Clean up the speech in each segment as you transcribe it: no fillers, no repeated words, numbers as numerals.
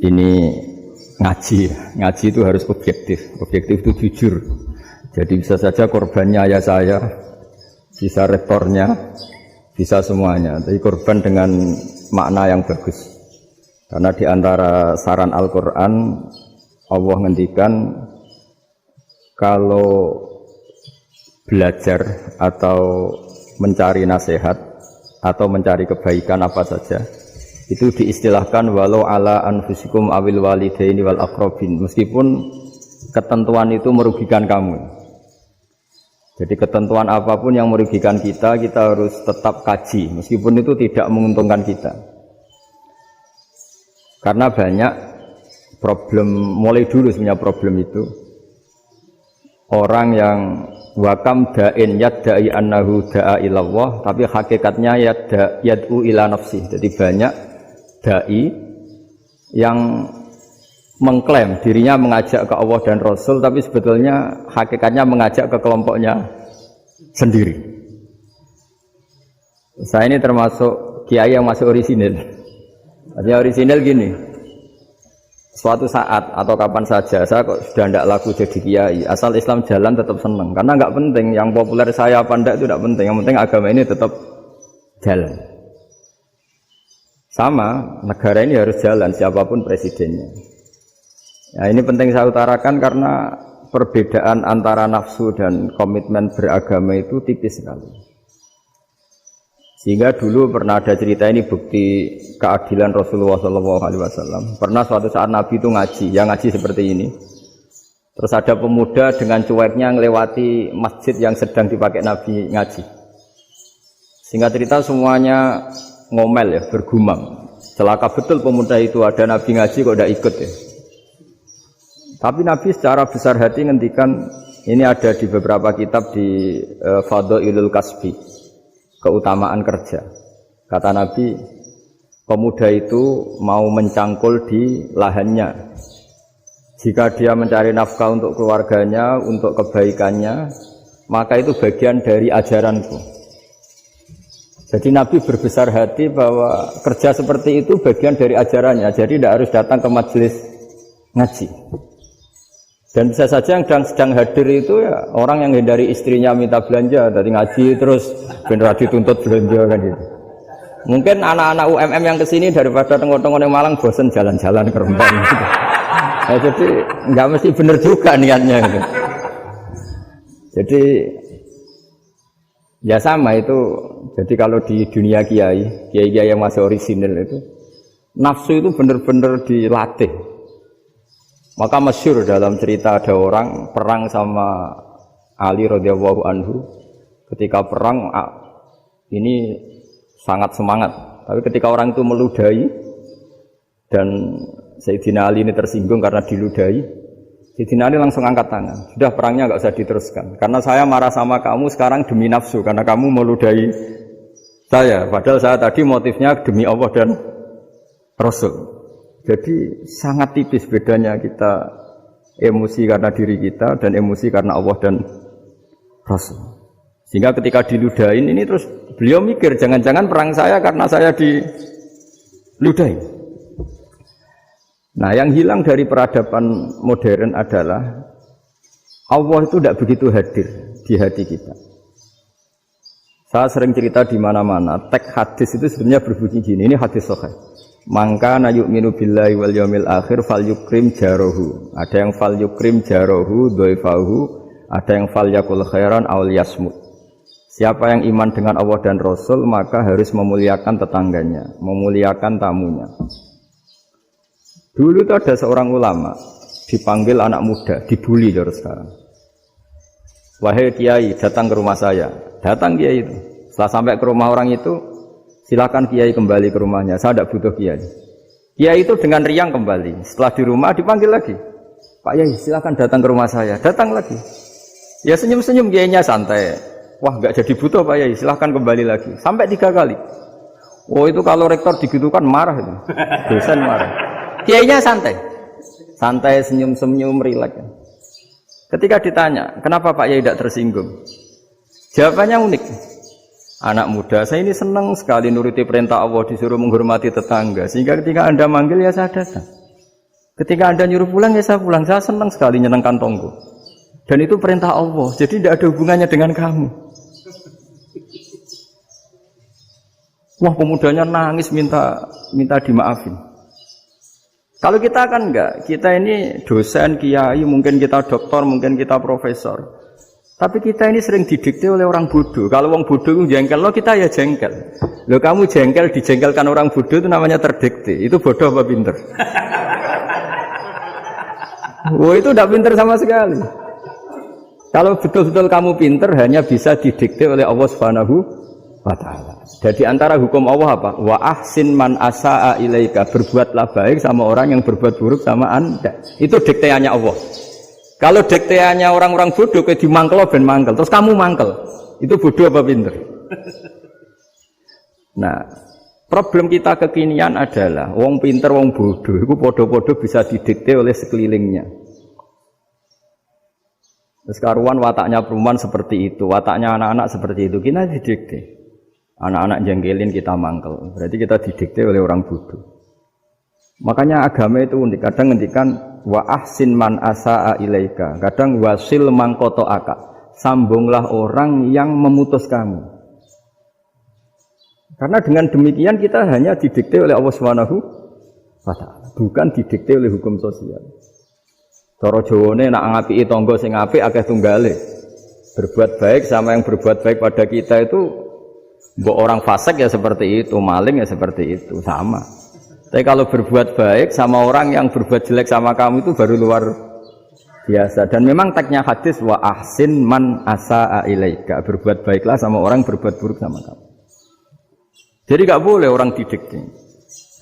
ini ngaji. Ngaji itu harus objektif. Objektif itu jujur. Jadi bisa saja korbannya ayah saya, bisa rektornya, bisa semuanya. Tapi korban dengan makna yang bagus. Karena di antara saran Al-Quran, Allah ngendikan kalau belajar atau mencari nasihat atau mencari kebaikan apa saja, itu diistilahkan walau ala anfusikum awil walidaini wal aqrabin, meskipun ketentuan itu merugikan kamu. Jadi ketentuan apapun yang merugikan kita, kita harus tetap kaji meskipun itu tidak menguntungkan kita. Karena banyak problem, mulai dulu sebenarnya problem itu orang yang wakam da'in yadda'i annahu da'a ilallah, tapi hakikatnya yad'u ila nafsih. Jadi banyak da'i yang mengklaim dirinya mengajak ke Allah dan Rasul, tapi sebetulnya hakikatnya mengajak ke kelompoknya sendiri. Saya ini termasuk kiai yang masih orisinil. Artinya orisinil gini, suatu saat atau kapan saja saya kok sudah tidak laku jadi kiai, asal Islam jalan tetap senang. Karena nggak penting yang populer saya apa enggak, itu tidak penting. Yang penting agama ini tetap jalan. Sama, negara ini harus jalan siapapun presidennya. Ya, ini penting saya utarakan karena perbedaan antara nafsu dan komitmen beragama itu tipis sekali. Sehingga dulu pernah ada cerita, ini bukti keadilan Rasulullah SAW. Pernah suatu saat Nabi itu ngaji, yang ngaji seperti ini. Terus ada pemuda dengan cueknya melewati masjid yang sedang dipakai Nabi ngaji. Sehingga cerita semuanya ngomel ya, bergumam. Celaka betul pemuda itu, ada Nabi ngaji kok tidak ikut ya. Tapi Nabi secara besar hati ngendikan, ini ada di beberapa kitab di Fadhailul Kasbi, keutamaan kerja. Kata Nabi, pemuda itu mau mencangkul di lahannya. Jika dia mencari nafkah untuk keluarganya, untuk kebaikannya, maka itu bagian dari ajaranku. Jadi Nabi berbesar hati bahwa kerja seperti itu bagian dari ajarannya. Jadi tidak harus datang ke majelis ngaji. Dan bisa saja yang sedang hadir itu ya orang yang hindari istrinya minta belanja, dari ngaji terus benar dituntut belanja kan gitu. Mungkin anak-anak UMM yang kesini daripada tengok-tengok yang Malang bosan jalan-jalan ke Rembang gitu. Nah, jadi nggak mesti benar juga niatnya gitu. Jadi ya sama itu. Jadi kalau di dunia kiai yang masih orisinil itu, nafsu itu benar-benar dilatih. Maka masyhur dalam cerita ada orang perang sama Ali radhiyallahu anhu. Ketika perang ini sangat semangat. Tapi ketika orang itu meludahi dan Sayyidina Ali ini tersinggung karena diludahi, Sayyidina Ali langsung angkat tangan. Sudah, perangnya enggak usah diteruskan. Karena saya marah sama kamu sekarang demi nafsu, karena kamu meludahi saya. Padahal saya tadi motifnya demi Allah dan Rasul. Jadi sangat tipis bedanya kita emosi karena diri kita dan emosi karena Allah dan Rasul. Sehingga ketika diludahin ini terus beliau mikir, jangan-jangan perang saya karena saya diludahin. Nah, yang hilang dari peradaban modern adalah Allah itu tidak begitu hadir di hati kita. Saya sering cerita di mana-mana, teks hadis itu sebenarnya berbunyi gini, ini hadis sahih. Mangka na yu'minu billahi wal yaumil akhir fal yukrim jarohu. Ada yang fal yukrim jarohu dhaifahu, ada yang fal yakul khairan aw yasmut. Siapa yang iman dengan Allah dan Rasul maka harus memuliakan tetangganya, memuliakan tamunya. Dulu itu ada seorang ulama dipanggil anak muda, dibully dari sekarang. Wahai kiai, datang ke rumah saya. Datang kiai itu. Setelah sampai ke rumah orang itu, silakan kiai kembali ke rumahnya, saya tidak butuh kiai. Kiai itu dengan riang kembali. Setelah di rumah dipanggil lagi, Pak Yai silakan datang ke rumah saya. Datang lagi. Ya senyum-senyum kiainya santai. Wah nggak jadi butuh Pak Yai, silakan kembali lagi. Sampai 3 kali. Oh itu kalau rektor digitukan marah itu. Dosen marah. Kiainya santai. Santai, senyum-senyum, rileks. Ketika ditanya, kenapa Pak Yai tidak tersinggung? Jawabannya unik. Anak muda, saya ini senang sekali nuruti perintah Allah, disuruh menghormati tetangga. Sehingga ketika Anda manggil, ya saya datang. Ketika Anda nyuruh pulang, ya saya pulang. Saya senang sekali nyenang kantongku. Dan itu perintah Allah. Jadi tidak ada hubungannya dengan kamu. Wah, pemudanya nangis minta dimaafin. Kalau kita kan enggak. Kita ini dosen, kiai, mungkin kita doktor, mungkin kita profesor. Tapi kita ini sering didikte oleh orang bodoh. Kalau orang bodoh itu jengkel, lo kita ya jengkel. Lo kamu jengkel, dijengkelkan orang bodoh itu namanya terdikte. Itu bodoh apa pinter? Wah, itu tidak pinter sama sekali. Kalau betul-betul kamu pinter, hanya bisa didikte oleh Allah Subhanahu wa ta'ala. Jadi antara hukum Allah apa? Wa ahsin man asa'a ilaika. Berbuatlah baik sama orang yang berbuat buruk sama Anda. Itu dikteannya Allah. Kalau dikteannya orang-orang bodoh, kayak dimangkel ben mangkel, terus kamu mangkel. Itu bodoh apa pinter? Nah, problem kita kekinian adalah wong pinter, wong bodoh itu podo-podo bisa didikte oleh sekelilingnya. Terus karuan wataknya perumahan seperti itu, wataknya anak-anak seperti itu, kita didikte. Anak-anak jengkelin kita mangkel, berarti kita didikte oleh orang bodoh. Makanya agama itu unik, kadang ngendikan wa ahsin man asa'a ilaika, kadang wasil man qata'aka, sambunglah orang yang memutus kamu. Karena dengan demikian kita hanya didikte oleh Allah Subhanahu wa ta'ala, bukan didikte oleh hukum sosial. Cara Jawane nak ngapiki tangga sing apik akeh tunggale. Berbuat baik sama yang berbuat baik pada kita itu mbok orang fasik ya seperti itu, maling ya seperti itu, sama. Tapi kalau berbuat baik sama orang yang berbuat jelek sama kamu itu baru luar biasa. Dan memang tagnya hadis wa ahsin man asa'a ilaika. Berbuat baiklah sama orang berbuat buruk sama kamu. Jadi enggak boleh orang didikte.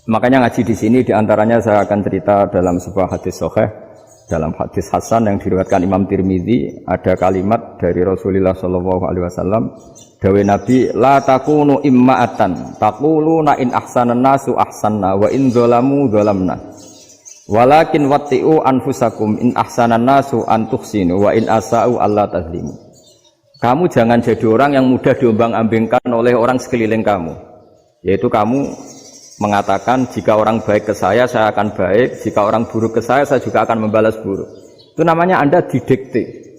Makanya ngaji di sini diantaranya saya akan cerita dalam sebuah hadis sahih. Dalam hadis hasan yang diriwayatkan Imam Tirmidzi ada kalimat dari Rasulullah sallallahu alaihi wasallam, dawuh Nabi, la takunu imma'atan taquluna in ahsanan nasu ahsanna wa in dzalamu dzalamna walakin watti'u anfusakum in ahsanan nasu an tuhsinu wa in asa'u alla tazlimu. Kamu jangan jadi orang yang mudah diombang-ambingkan oleh orang sekeliling kamu, yaitu kamu mengatakan jika orang baik ke saya akan baik, jika orang buruk ke saya juga akan membalas buruk. Itu namanya Anda didikte.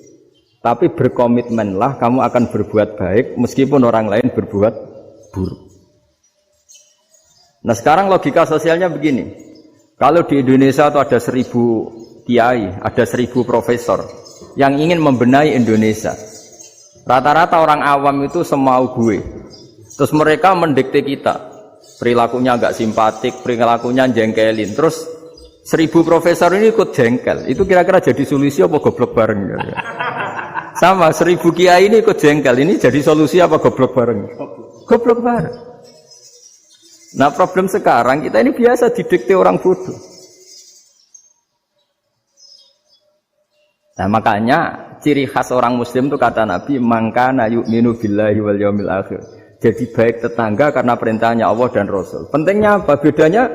Tapi berkomitmenlah kamu akan berbuat baik meskipun orang lain berbuat buruk. Nah sekarang logika sosialnya begini. Kalau di Indonesia itu ada 1000 kiai, ada 1000 profesor yang ingin membenahi Indonesia. Rata-rata orang awam itu semau gue. Terus mereka mendikte kita. Perilakunya agak simpatik, perilakunya jengkelin. Terus 1000 profesor ini ikut jengkel. Itu kira-kira jadi solusi apa goblok bareng? Sama 1000 kiai ini ikut jengkel. Ini jadi solusi apa goblok bareng? Goblok bareng. Nah problem sekarang kita ini biasa didikte orang bodoh. Nah makanya ciri khas orang muslim itu kata Nabi, mangkana yu'minu billahi wal yaumil akhir. Jadi baik tetangga karena perintahnya Allah dan Rasul. Pentingnya apa? Bedanya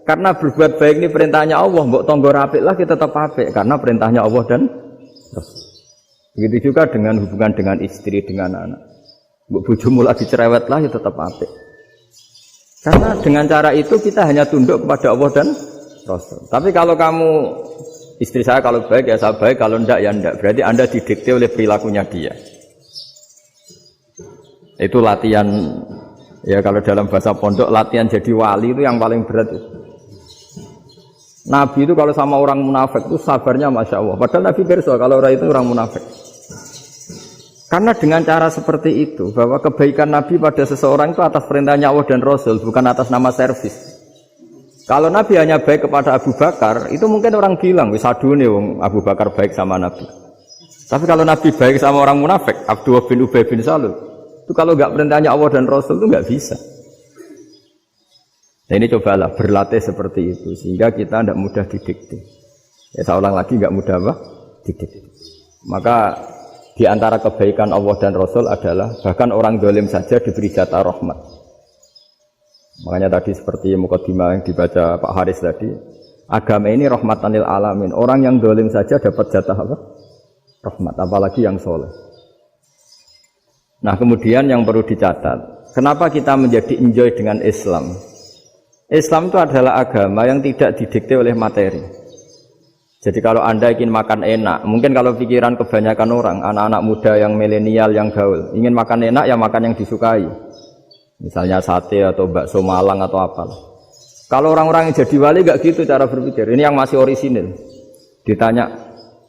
karena berbuat baik ini perintahnya Allah, mbok tangga apik lah kita tetap apik karena perintahnya Allah dan Rasul. Begitu juga dengan hubungan dengan istri, dengan anak. Mbok bojomu lagi cerewet lah ya tetap apik. Karena dengan cara itu kita hanya tunduk kepada Allah dan Rasul. Tapi kalau kamu istri saya kalau baik ya saya baik, kalau enggak ya enggak. Berarti Anda didikte oleh perilakunya dia. Itu latihan, ya kalau dalam bahasa pondok latihan jadi wali itu yang paling berat itu. Nabi itu kalau sama orang munafik itu sabarnya Masya Allah. Padahal Nabi berso kalau orang itu orang munafik. Karena dengan cara seperti itu, bahwa kebaikan Nabi pada seseorang itu atas perintahnya Allah dan Rasul, bukan atas nama servis. Kalau Nabi hanya baik kepada Abu Bakar, itu mungkin orang bilang, wis adune wong Abu Bakar baik sama Nabi. Tapi kalau Nabi baik sama orang munafik, Abdullah bin Ubay bin Salul, itu kalau nggak perintahnya Allah dan Rasul itu nggak bisa. Nah ini cobalah berlatih seperti itu sehingga kita tidak mudah didikte. Ya saya ulang lagi nggak mudah apa? Didikte. Maka di antara kebaikan Allah dan Rasul adalah bahkan orang zalim saja diberi jatah rahmat. Makanya tadi seperti mukadimah yang dibaca Pak Haris tadi, agama ini rahmatan lil alamin. Orang yang zalim saja dapat jatah apa? Rahmat, apalagi yang soleh. Nah kemudian yang perlu dicatat, kenapa kita menjadi enjoy dengan Islam? Islam itu adalah agama yang tidak didikte oleh materi. Jadi kalau Anda ingin makan enak, mungkin kalau pikiran kebanyakan orang, anak-anak muda yang milenial, yang gaul, ingin makan enak ya makan yang disukai. Misalnya sate atau bakso Malang atau apa. Kalau orang-orang yang jadi wali gak gitu cara berpikir. Ini yang masih orisinil. Ditanya,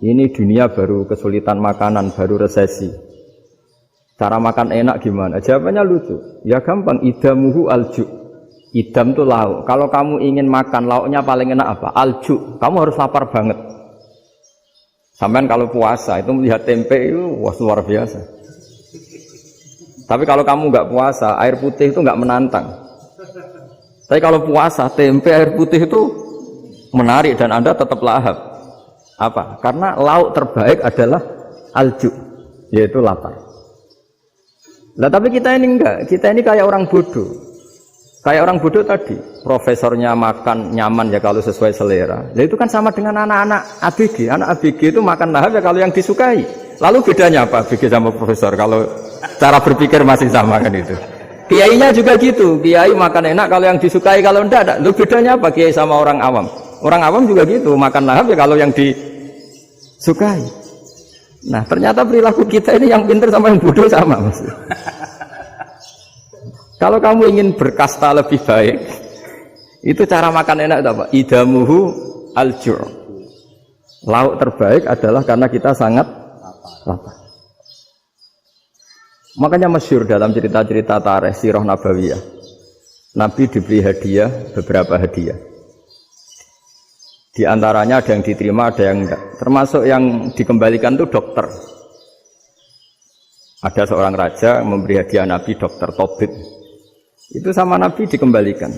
ini dunia baru kesulitan makanan, baru resesi. Cara makan enak gimana? Jawabannya lucu. Ya gampang, idamuhu alju. Idam itu lauk. Kalau kamu ingin makan lauknya paling enak apa? Alju. Kamu harus lapar banget. Sampai kalau puasa itu melihat tempe itu wah luar biasa. Tapi kalau kamu nggak puasa, air putih itu nggak menantang. Tapi kalau puasa, tempe air putih itu menarik dan Anda tetap lahap. Apa? Karena lauk terbaik adalah alju, yaitu lapar. Nah tapi kita ini enggak. Kita ini kayak orang bodoh. Kayak orang bodoh tadi, profesornya makan nyaman ya kalau sesuai selera. Nah itu kan sama dengan anak-anak ABG. Anak ABG itu makan lahap ya kalau yang disukai. Lalu bedanya apa ABG sama profesor? Kalau cara berpikir masih sama kan itu. Kiainya juga gitu. Kiai makan enak kalau yang disukai, kalau enggak. Lalu bedanya apa kiai sama orang awam? Orang awam juga gitu, makan lahap ya kalau yang disukai. Nah ternyata perilaku kita ini yang pintar sama yang bodoh sama maksudnya. Kalau kamu ingin berkasta lebih baik, itu cara makan enak itu apa? Idamuhu al-jur. Lauk terbaik adalah karena kita sangat lapar. Makanya masyhur dalam cerita-cerita tarikh sirah nabawiyah. Nabi diberi hadiah, beberapa hadiah. Di antaranya ada yang diterima, ada yang enggak. Termasuk yang dikembalikan itu dokter. Ada seorang raja memberi hadiah Nabi dokter Tobit. Itu sama Nabi dikembalikan.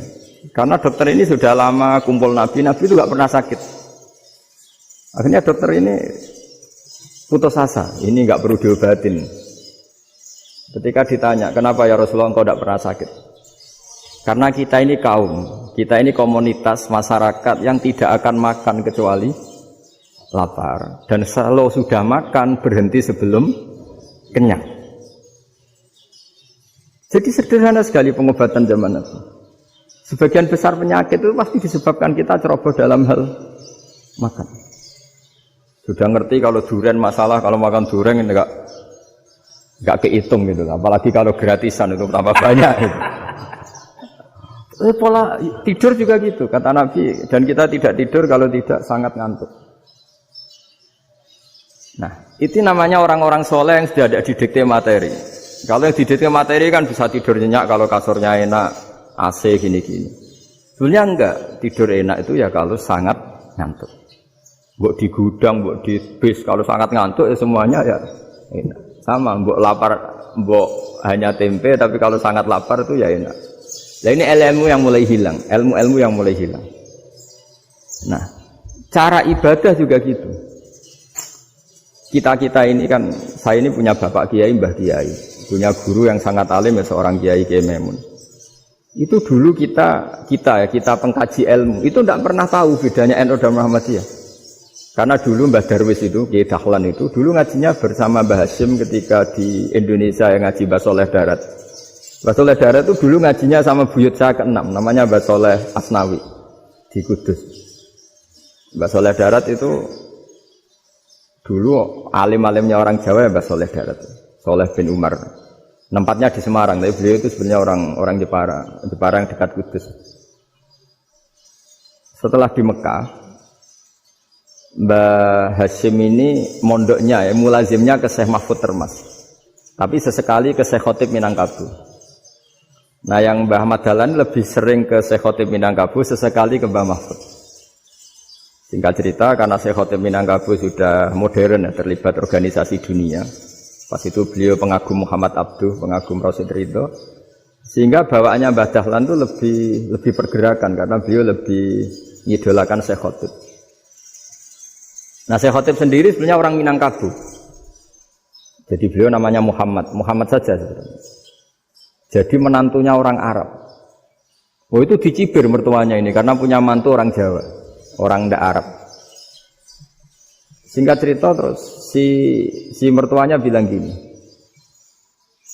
Karena dokter ini sudah lama kumpul Nabi itu gak pernah sakit. Akhirnya dokter ini putus asa, ini gak perlu diobatin. Ketika ditanya, kenapa ya Rasulullah engkau gak pernah sakit? Karena kita ini kaum, kita ini komunitas masyarakat yang tidak akan makan kecuali lapar. Dan kalau sudah makan berhenti sebelum kenyang. Jadi sederhana sekali pengobatan zaman itu. Sebagian besar penyakit itu pasti disebabkan kita ceroboh dalam hal makan. Sudah ngerti kalau durian masalah, kalau makan durian ini enggak kehitung gitu. Apalagi kalau gratisan itu tambah banyak gitu. Pola tidur juga gitu, kata Nabi. Dan kita tidak tidur kalau tidak sangat ngantuk. Nah, itu namanya orang-orang soleh yang sudah ada didikte materi. Kalau yang didikte materi kan bisa tidur nyenyak kalau kasurnya enak, AC gini-gini. Sebenarnya enggak, tidur enak itu ya kalau sangat ngantuk. Mbok di gudang, mbok di bis, kalau sangat ngantuk ya semuanya ya enak. Sama, mbok lapar, mbok hanya tempe, tapi kalau sangat lapar itu ya enak. Nah ini ilmu yang mulai hilang, ilmu-ilmu yang mulai hilang. Nah, cara ibadah juga gitu. Kita ini kan, saya ini punya bapak kiai, mbah kiai, punya guru yang sangat alim ya seorang kiai Kiai Maimun. Itu dulu kita pengkaji ilmu, itu tidak pernah tahu bedanya NU dan Muhammadiyah. Karena dulu Mbah Darwis itu, Kiai Dahlan itu, dulu ngajinya bersama Mbah Hasyim ketika di Indonesia yang ngaji Mbah Soleh Darat. Mbah Soleh Darat itu dulu ngajinya sama buyut saya ke-6, namanya Mbah Soleh Asnawi di Kudus. Mbah Soleh Darat itu dulu alim-alimnya orang Jawa ya Mbah Soleh Darat, Soleh bin Umar. Tempatnya di Semarang, tapi beliau itu sebenarnya orang Jepara yang dekat Kudus. Setelah di Mekah, Mbah Hasyim ini mondoknya ya, mulazimnya ke Syekh Mahfud Termas. Tapi sesekali ke Syekh Khotib Minangkabau. Nah yang Mbah Ahmad Dahlan lebih sering ke Syekh Khotib Minangkabau, sesekali ke Mbah Mahfud. Singkat cerita, karena Syekh Khotib Minangkabau sudah modern ya, terlibat organisasi dunia. Pas itu beliau pengagum Muhammad Abduh, pengagum Rasid Ridho. Sehingga bawaannya Mbah Dahlan itu lebih pergerakan karena beliau lebih mengidolakan Syekh Khotib. Nah Syekh Khotib sendiri sebenarnya orang Minangkabau. Jadi beliau namanya Muhammad saja sebenarnya. Jadi menantunya orang Arab. Oh itu dicibir mertuanya ini karena punya mantu orang Jawa, orang ndak Arab. Singkat cerita terus si mertuanya bilang gini,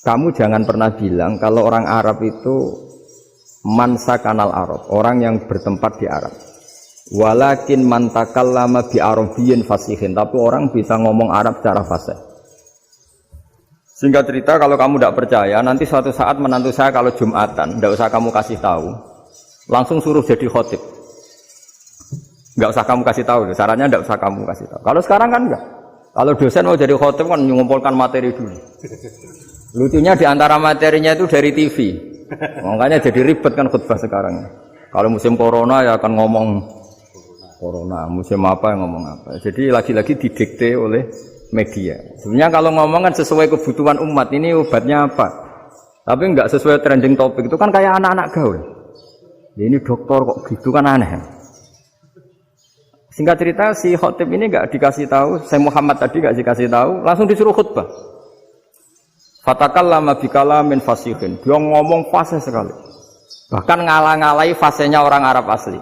kamu jangan pernah bilang kalau orang Arab itu mansa kanal Arab, orang yang bertempat di Arab. Walakin man takallama bi arabiyyin fasihin, tapi orang bisa ngomong Arab secara fasih. Singkat cerita, kalau kamu tidak percaya, nanti suatu saat menantu saya kalau Jumatan, tidak usah kamu kasih tahu, langsung suruh jadi khotib. Tidak usah kamu kasih tahu, sarannya tidak usah kamu kasih tahu. Kalau sekarang kan enggak. Kalau dosen mau jadi khotib kan mengumpulkan materi dulu. Lucunya di antara materinya itu dari TV, makanya jadi ribet kan khutbah sekarang. Kalau musim corona ya akan ngomong corona, musim apa yang ngomong apa. Jadi lagi-lagi didikte oleh media. Sebenarnya kalau ngomong kan sesuai kebutuhan umat, ini obatnya apa. Tapi enggak sesuai trending topik, itu kan kayak anak-anak gaul. Ini dokter kok gitu kan aneh. Singkat cerita si khotib ini enggak dikasih tahu, saya Muhammad tadi enggak dikasih tahu, langsung disuruh khutbah. Fatakallama bikalamin fasihin. Dia ngomong fasih sekali. Bahkan ngalah-ngalahi fasihnya orang Arab asli.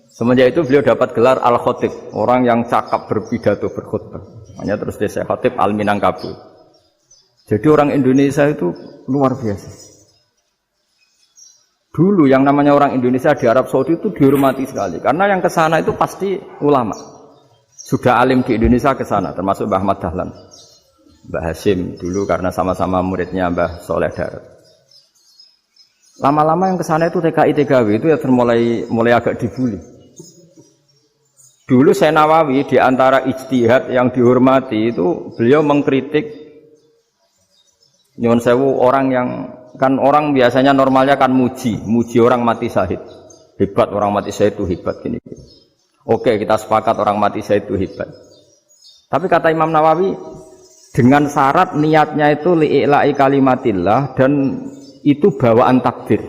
Semenjak itu beliau dapat gelar Al-Khotib, orang yang cakap berpidato berkhutbah. Makanya terus dia Khotib Al-Minangkabau. Jadi orang Indonesia itu luar biasa. Dulu yang namanya orang Indonesia di Arab Saudi itu dihormati sekali, karena yang ke sana itu pasti ulama. Sudah alim di Indonesia ke sana, termasuk Mbah Ahmad Dahlan, Mbah Hasyim dulu karena sama-sama muridnya Mbah Soleh Darat. Lama-lama yang ke sana itu TKI TKW itu ya mulai agak dibully. Dulu Syekh Nawawi di antara ijtihad yang dihormati itu beliau mengkritik nyuwun sewu orang yang kan orang biasanya normalnya kan muji orang mati syahid. Hebat orang mati syahid itu hebat gini. Oke, kita sepakat orang mati syahid itu hebat. Tapi kata Imam Nawawi dengan syarat niatnya itu li'ila'i kalimatillah dan itu bawaan takdir.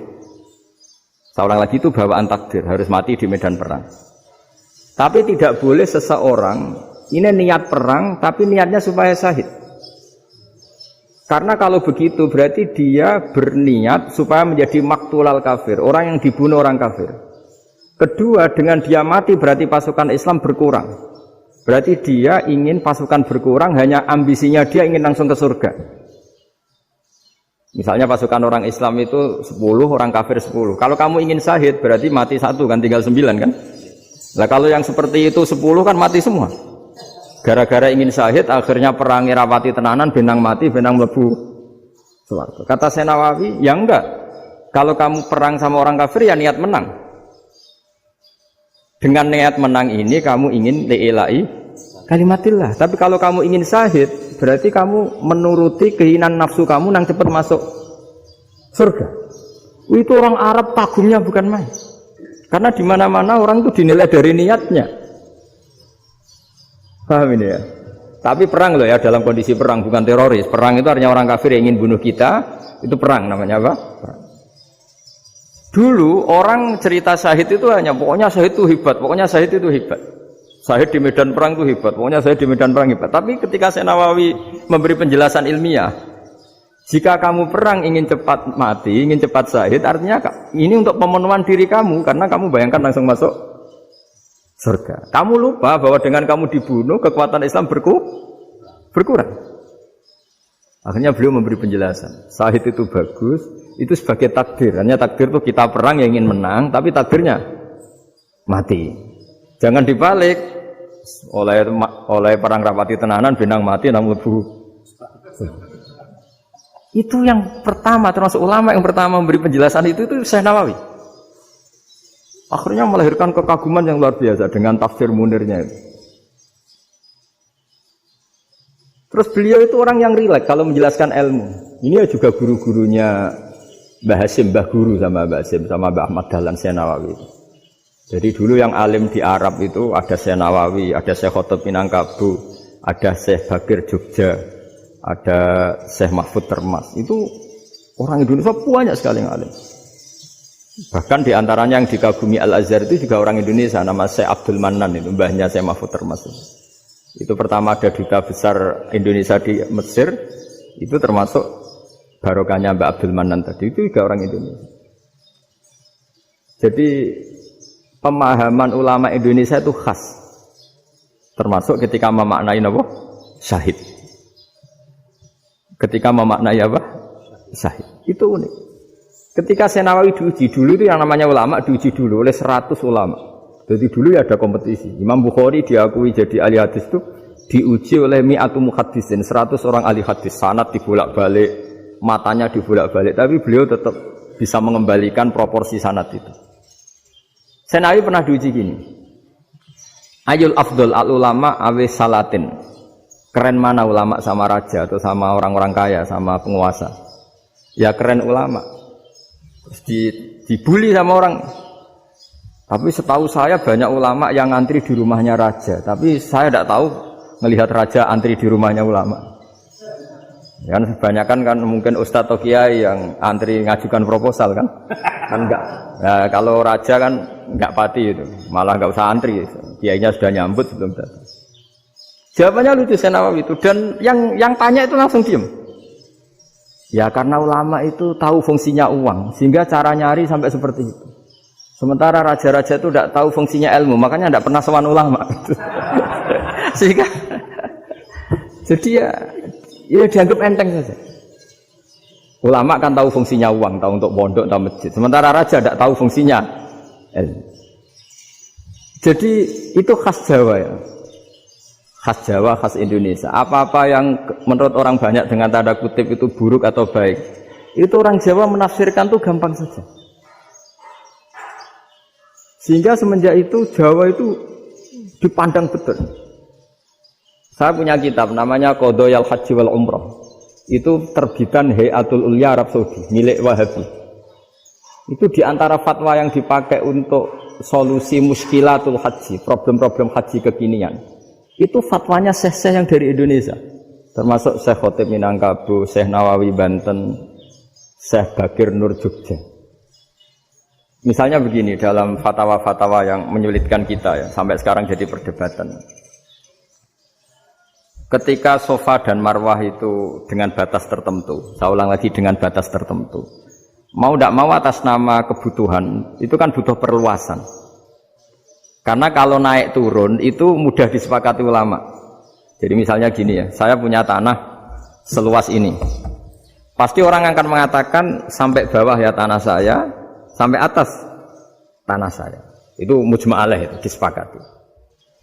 Seorang lagi itu bawaan takdir, harus mati di medan perang. Tapi tidak boleh seseorang ini niat perang tapi niatnya supaya syahid. Karena kalau begitu berarti dia berniat supaya menjadi maktulal kafir, orang yang dibunuh orang kafir. Kedua, dengan dia mati berarti pasukan Islam berkurang. Berarti dia ingin pasukan berkurang, hanya ambisinya dia ingin langsung ke surga. Misalnya pasukan orang Islam itu 10, orang kafir 10. Kalau kamu ingin syahid berarti mati 1 kan, tinggal 9 kan. Nah kalau yang seperti itu 10 kan mati semua. Gara-gara ingin syahid akhirnya perang rapati tenanan, benang mati, benang mlebu swarga. Kata Syekh Nawawi, ya enggak. Kalau kamu perang sama orang kafir ya niat menang. Dengan niat menang ini kamu ingin li'ila'i kalimatillah. Tapi kalau kamu ingin syahid berarti kamu menuruti keinginan nafsu kamu yang cepat masuk surga. Itu orang Arab kagumnya bukan main. Karena di mana-mana orang itu dinilai dari niatnya. Paham ini ya? Tapi perang loh ya, dalam kondisi perang, bukan teroris. Perang itu artinya orang kafir yang ingin bunuh kita, itu perang namanya apa? Perang. Dulu orang cerita syahid itu hanya pokoknya syahid itu hebat, pokoknya syahid itu hebat. Syahid di medan perang itu hebat, pokoknya syahid di medan perang hebat. Tapi ketika Syekh Nawawi memberi penjelasan ilmiah, jika kamu perang ingin cepat mati, ingin cepat syahid, artinya ini untuk pemenuhan diri kamu, karena kamu bayangkan langsung masuk surga. Kamu lupa bahwa dengan kamu dibunuh, kekuatan Islam berkurang. Akhirnya beliau memberi penjelasan, syahid itu bagus, itu sebagai takdir. Hanya takdir itu kita perang yang ingin menang, tapi takdirnya mati. Jangan dibalik, oleh perang rapati tenanan, benang mati, namun lebu. Itu yang pertama, termasuk ulama yang pertama memberi penjelasan itu Syekh Nawawi. Akhirnya melahirkan kekaguman yang luar biasa dengan tafsir Munirnya itu. Terus beliau itu orang yang rileks kalau menjelaskan ilmu. Ini juga guru-gurunya Mbah Hasyim, Mbah Guru sama Mbah Hasyim, sama Mbah Ahmad Dahlan Syekh Nawawi. Jadi dulu yang alim di Arab itu ada Syekh Nawawi, ada Syekh Khotib Minangkabau, ada Syekh Bakir Jogja, ada Syekh Mahfud Termas. Itu orang Indonesia banyak sekali yang alim. Bahkan diantaranya yang dikagumi Al-Azhar itu juga orang Indonesia, nama Syekh Abdul Manan, itu mbahnya Syekh Mahfud Termas. Itu pertama ada duta besar Indonesia di Mesir, itu termasuk barokahnya Mbak Abdul Manan tadi, itu juga orang Indonesia. Jadi pemahaman ulama Indonesia itu khas, termasuk ketika memaknai apa? Syahid. Ketika memaknai apa? Syahid. Itu unik. Ketika Syekh Nawawi diuji dulu itu yang namanya ulama diuji dulu oleh 100 ulama. Jadi dulu ya ada kompetisi. Imam Bukhari diakui jadi ahli hadis itu diuji oleh mi'atu muhaddisin, 100 orang ahli hadis, sanad dibolak-balik, matanya dibolak-balik, tapi beliau tetap bisa mengembalikan proporsi sanad itu. Senawi pernah diuji gini. Ayul afdol al ulama awe salatin. Keren mana ulama sama raja atau sama orang-orang kaya, sama penguasa? Ya keren ulama. Terus dibully sama orang. Tapi setahu saya banyak ulama yang antri di rumahnya raja. Tapi saya tidak tahu melihat raja antri di rumahnya ulama. Ya kan kebanyakan kan mungkin ustadz atau kiai yang antri ngajukan proposal kan? Kan enggak. Nah, kalau raja kan enggak pati itu. Malah enggak usah antri. Kiainya sudah nyambut sebelum datang. Jawabannya lucu Senawawi itu. Dan yang tanya itu langsung diem. Ya karena ulama itu tahu fungsinya uang. Sehingga cara nyari sampai seperti itu. Sementara raja-raja itu tidak tahu fungsinya ilmu, makanya tidak pernah sowan ulama. Sehingga, jadi ya dianggap enteng saja. Ulama kan tahu fungsinya uang, tahu untuk pondok, tahu masjid. Sementara raja tidak tahu fungsinya ilmu. Jadi itu khas Jawa ya, khas Jawa, khas Indonesia. Apa-apa yang menurut orang banyak dengan tanda kutip itu buruk atau baik, itu orang Jawa menafsirkan tuh gampang saja. Sehingga semenjak itu Jawa itu dipandang betul. Saya punya kitab namanya Qadayal Haji wal Umrah. Itu terbitan Hayatul Ulya Arab Saudi, milik Wahabi. Itu diantara fatwa yang dipakai untuk solusi muskilatul haji, problem-problem haji kekinian. Itu fatwanya syekh-syekh yang dari Indonesia. Termasuk Syekh Khotib Minangkabau, Syekh Nawawi Banten, Syekh Bakir Nur Jogja. Misalnya begini dalam fatwa-fatwa yang menyulitkan kita ya, sampai sekarang jadi perdebatan. Ketika sofa dan marwah itu dengan batas tertentu, saya ulang lagi dengan batas tertentu. Mau tidak mau atas nama kebutuhan, itu kan butuh perluasan. Karena kalau naik turun itu mudah disepakati ulama. Jadi misalnya gini ya, saya punya tanah seluas ini. Pasti orang akan mengatakan sampai bawah ya tanah saya, sampai atas tanah saya. Itu mujma' alaih, itu disepakati.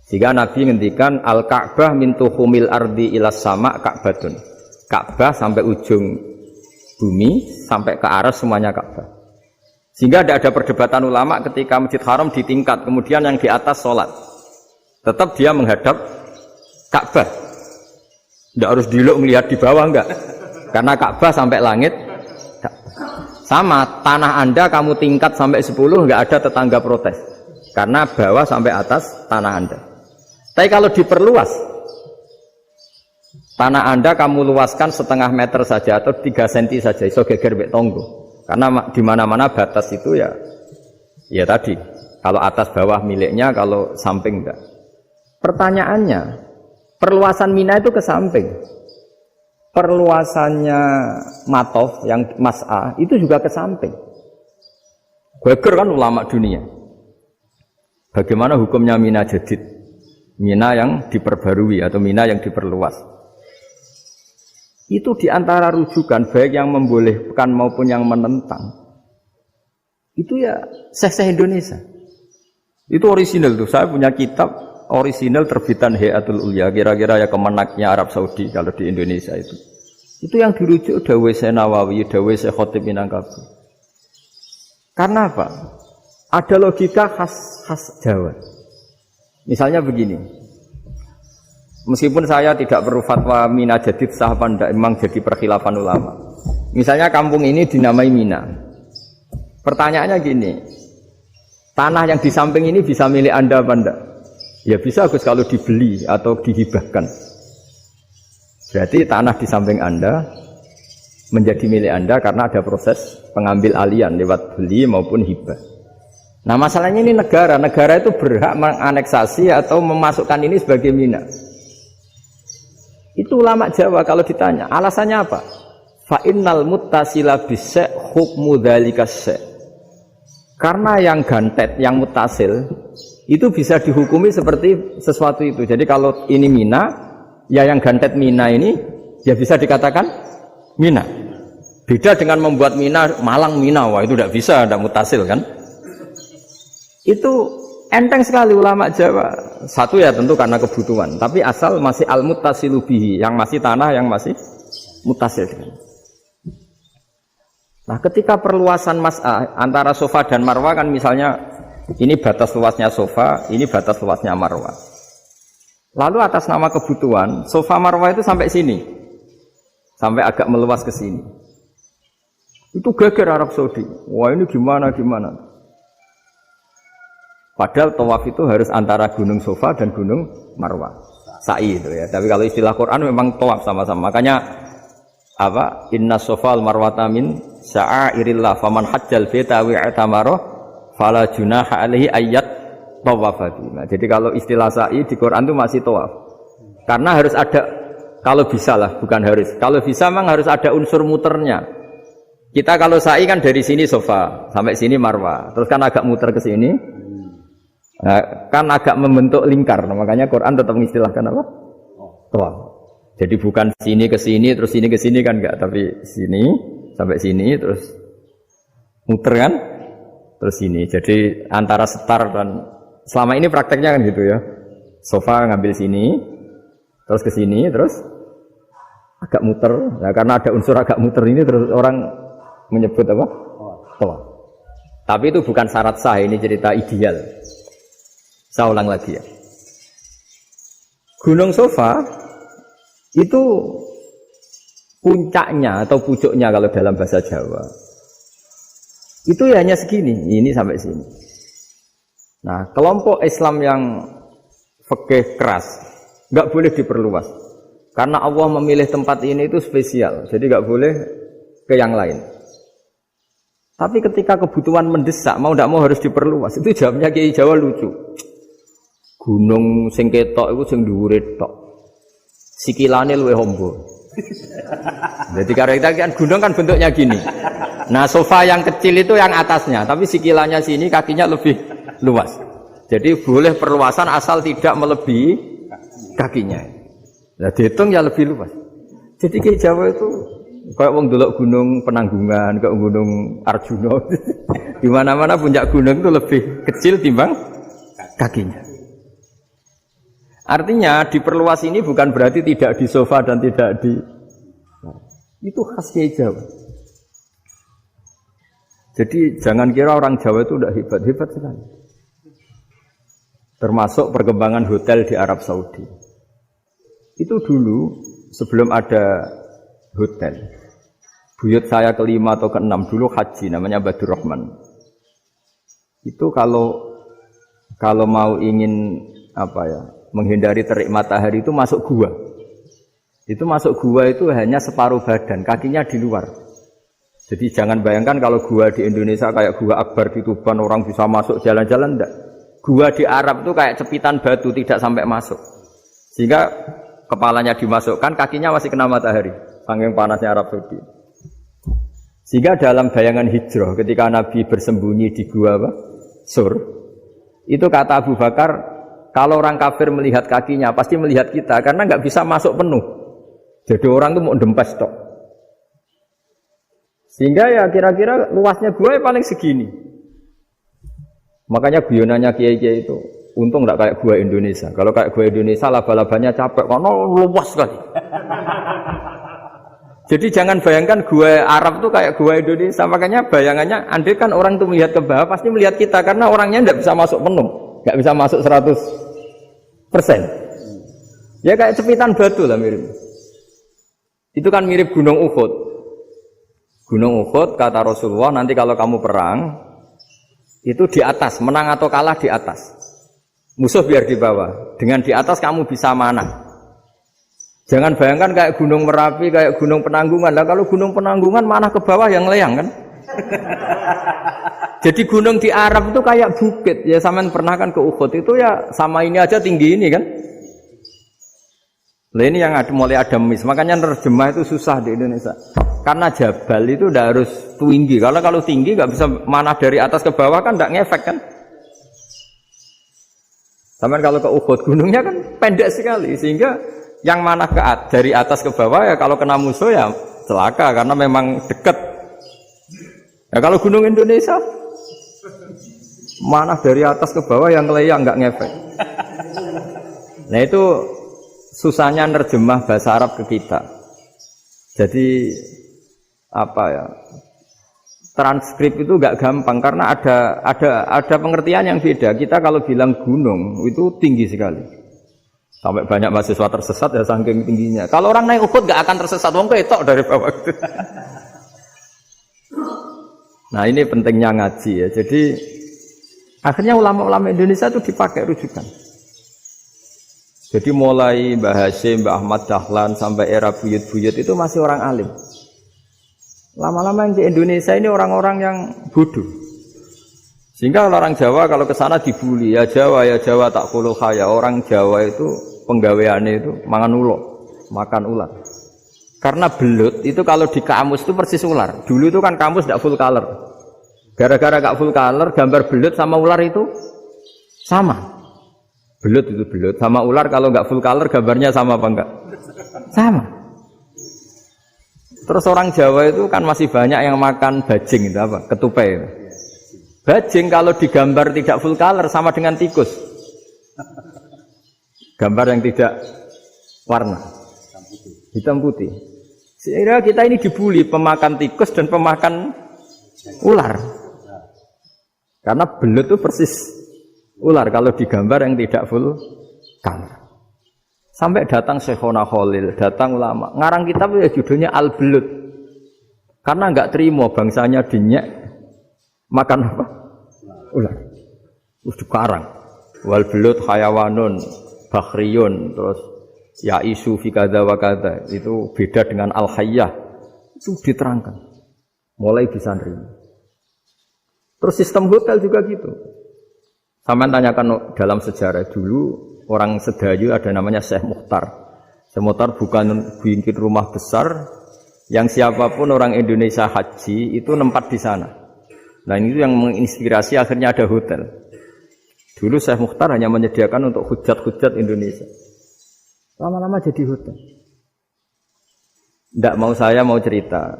Sehingga Nabi ngendikan al-Ka'bah min tuhumil ardi ilas sama' Ka'batun. Ka'bah sampai ujung bumi, sampai ke aras semuanya Ka'bah. Sehingga tidak ada perdebatan ulama ketika Masjid Haram ditingkat, kemudian yang di atas sholat. Tetap dia menghadap Ka'bah. Tidak harus diluk melihat di bawah, enggak. Karena Ka'bah sampai langit. Sama, tanah Anda kamu tingkat sampai 10, enggak ada tetangga protes. Karena bawah sampai atas tanah Anda. Tapi kalau diperluas, tanah Anda kamu luaskan setengah meter saja atau 3 cm saja, iso geger mek tonggo. Karena di mana-mana batas itu ya tadi, kalau atas bawah miliknya, kalau samping enggak. Pertanyaannya, perluasan Mina itu ke samping. Perluasannya Matof yang Mas'ah itu juga ke samping. Geger kan ulama dunia. Bagaimana hukumnya Mina Jadid? Mina yang diperbarui atau Mina yang diperluas. Itu diantara rujukan baik yang membolehkan maupun yang menentang. Itu ya syekh-syekh Indonesia. Itu orisinal tuh. Saya punya kitab orisinal terbitan Hayatul Ulya, kira-kira ya kemenaknya Arab Saudi kalau di Indonesia itu. Itu yang dirujuk dawuh Syekh Nawawi, dawuh Syekh Khotib Minangkabau. Karena apa? Ada logika khas Jawa. Misalnya begini. Meskipun saya tidak perlu fatwa Mina Jadid sah apa enggak, memang jadi perkhilafan ulama. Misalnya kampung ini dinamai Mina. Pertanyaannya gini. Tanah yang di samping ini bisa milik Anda apa enggak? Ya bisa Gus kalau dibeli atau dihibahkan. Berarti tanah di samping Anda menjadi milik Anda karena ada proses pengambil alian lewat beli maupun hibah. Nah masalahnya ini negara itu berhak menganeksasi atau memasukkan ini sebagai Mina. Itu ulama Jawa kalau ditanya, alasannya apa? Fa innal muttasila bis-syai' hukmu dzalika syai'. Karena yang gantet, yang mutasil itu bisa dihukumi seperti sesuatu itu. Jadi kalau ini Mina, ya yang gantet Mina ini ya bisa dikatakan Mina. Beda dengan membuat Mina Malang Mina, wah itu tidak bisa, tidak mutasil kan? Itu enteng sekali ulama Jawa. Satu ya tentu karena kebutuhan, tapi asal masih al-muttasilu bihi, yang masih tanah yang masih mutasil. Nah, ketika perluasan mas'ah antara sofa dan marwah kan misalnya ini batas luasnya sofa, ini batas luasnya marwah. Lalu atas nama kebutuhan, sofa marwah itu sampai sini. Sampai agak meluas ke sini. Itu geger Arab Saudi. Wah, ini gimana? Padahal tawaf itu harus antara gunung Sofa dan gunung Marwah. Sa'i itu ya. Tapi kalau istilah Quran memang tawaf sama-sama. Makanya apa? Inna Sofa al-Marwata min sya'airillah faman hajjal baita wa i'tamara fala junaha alaihi ayyat tawafati. Nah, jadi kalau istilah sa'i di Quran itu masih tawaf. Karena harus ada, kalau bisa lah, bukan harus. Kalau bisa memang harus ada unsur muternya. Kita kalau sa'i kan dari sini Sofa sampai sini Marwah. Terus kan agak muter ke sini. Nah, kan agak membentuk lingkar, nah, makanya Quran tetap mengistilahkan apa? Tawaf. Jadi bukan sini ke sini terus sini ke sini kan enggak, tapi sini sampai sini terus muter kan, terus sini. Jadi antara setar dan selama ini prakteknya kan gitu ya. Sofa ngambil sini, terus ke sini, terus agak muter. Nah, karena ada unsur agak muter ini terus orang menyebut apa? Tawaf. Tapi itu bukan syarat sah, ini cerita ideal. Saya ulang lagi ya. Gunung Sofa itu puncaknya atau pucuknya kalau dalam bahasa Jawa itu ya hanya segini, ini sampai sini. Nah, kelompok Islam yang fikih keras nggak boleh diperluas karena Allah memilih tempat ini itu spesial, jadi nggak boleh ke yang lain. Tapi ketika kebutuhan mendesak, mau tidak mau harus diperluas. Itu jawabnya Kiai Jawa lucu. Gunung sing ketok iku sing dhuwure tok. Sikilane luwih ombo. Jadi karena kita kan gunung kan bentuknya gini. Nah, sofa yang kecil itu yang atasnya, tapi sikilannya sini kakinya lebih luas. Jadi boleh perluasan asal tidak melebihi kakinya. Nah, dihitung ya lebih luas. Jadi Kiai Jawa itu kayak wong delok gunung Penanggungan, kayak gunung Arjuna. Di mana-mana puncak gunung itu lebih kecil timbang kakinya. Artinya diperluas ini bukan berarti tidak di sofa dan tidak di... Itu khas Kiai Jawa. Jadi jangan kira orang Jawa itu udah hebat sekali. Termasuk perkembangan hotel di Arab Saudi. Itu dulu sebelum ada hotel. Buyut saya kelima atau keenam dulu haji, namanya Badur Rahman. Itu kalau mau ingin apa ya, menghindari terik matahari itu masuk gua. Itu masuk gua itu hanya separuh badan, kakinya di luar. Jadi jangan bayangkan kalau gua di Indonesia kayak gua Akbar di Tuban orang bisa masuk jalan-jalan, enggak. Gua di Arab itu kayak cepitan batu, tidak sampai masuk. Sehingga kepalanya dimasukkan, kakinya masih kena matahari, saking panasnya Arab Saudi. Sehingga dalam bayangan hijrah ketika Nabi bersembunyi di gua Sur, itu kata Abu Bakar, kalau orang kafir melihat kakinya pasti melihat kita karena nggak bisa masuk penuh. Jadi orang itu mau dempes tok. Sehingga ya kira-kira luasnya gua paling segini. Makanya guyonannya kiai-kiai itu untung nggak kayak gua Indonesia. Kalau kayak gua Indonesia laba-labanya capek karena luas sekali. Jadi jangan bayangkan gua Arab tuh kayak gua Indonesia. Makanya bayangannya, andai kan orang tuh melihat ke bawah pasti melihat kita karena orangnya nggak bisa masuk penuh, nggak bisa masuk 100%. Ya kayak cepitan batu lah mirip. Itu kan mirip Gunung Uhud. Gunung Uhud kata Rasulullah, nanti kalau kamu perang itu di atas, menang atau kalah di atas. Musuh biar di bawah. Dengan di atas kamu bisa manah. Jangan bayangkan kayak Gunung Merapi, kayak Gunung Penanggungan. Lah kalau Gunung Penanggungan mana ke bawah yang layang kan? Jadi gunung di Arab itu kayak bukit. Ya sampean pernah kan ke Uhud itu ya sama ini aja tinggi ini kan? Lah ini yang mulai ada mis. Makanya nerjemah itu susah di Indonesia. Karena jabal itu udah harus tinggi. Kalau tinggi nggak bisa mana dari atas ke bawah kan nggak ngefek kan? Sampean kalau ke Uhud gunungnya kan pendek sekali sehingga yang mana dari atas ke bawah ya kalau kena musuh ya celaka karena memang dekat. Ya kalau gunung Indonesia Mana dari atas ke bawah yang ngeleyang nggak ngefek. Nah itu susahnya nerjemah bahasa Arab ke kita. Jadi apa ya? Transkrip itu nggak gampang karena ada pengertian yang beda. Kita kalau bilang gunung itu tinggi sekali. Sampai banyak mahasiswa tersesat ya saking tingginya. Kalau orang naik Uhud nggak akan tersesat, wong ketok dari bawah. Nah ini pentingnya ngaji ya. Jadi akhirnya ulama-ulama Indonesia itu dipakai rujukan. Jadi mulai Mbah Hasyim, Mbah Ahmad Dahlan sampai era buyut-buyut itu masih orang alim. Lama-lama yang di Indonesia ini orang-orang yang bodoh. Sehingga orang Jawa kalau ke sana dibully, ya Jawa tak kulul khaya. Orang Jawa itu penggaweannya itu makan ular. Karena belut itu kalau di kamus itu persis ular. Dulu itu kan kamus tidak full color. Gara-gara gak full color, gambar belut sama ular itu sama. Belut itu belut sama ular kalau gak full color gambarnya sama apa enggak? Sama. Terus orang Jawa itu kan masih banyak yang makan bajing itu apa? Ketupai. Bajing kalau digambar tidak full color sama dengan tikus. Gambar yang tidak warna. Hitam putih. Sehingga kita ini dibully pemakan tikus dan pemakan ular. Karena belut itu persis ular kalau digambar yang tidak full color. Sampai datang Syekhona Khalil, datang ulama. Ngarang kitab ya judulnya Al-Belut. Karena enggak terima bangsanya dinyek makan apa? Ular. Terus dikarang. Wal belut hayawanun bakhriyun terus ya isu fi kadza wa kadza. Itu beda dengan al-hayyah. Itu diterangkan. Mulai bisa nerima. Terus sistem hotel juga gitu. Sampeyan tanyakan dalam sejarah dulu orang Sedayu ada namanya Syekh Mukhtar. Syekh Mukhtar bukan bikin rumah besar yang siapapun orang Indonesia haji itu nempat di sana. Nah ini yang menginspirasi akhirnya ada hotel. Dulu Syekh Mukhtar hanya menyediakan untuk hujat-hujat Indonesia. Lama-lama jadi hotel. Tidak mau saya mau cerita.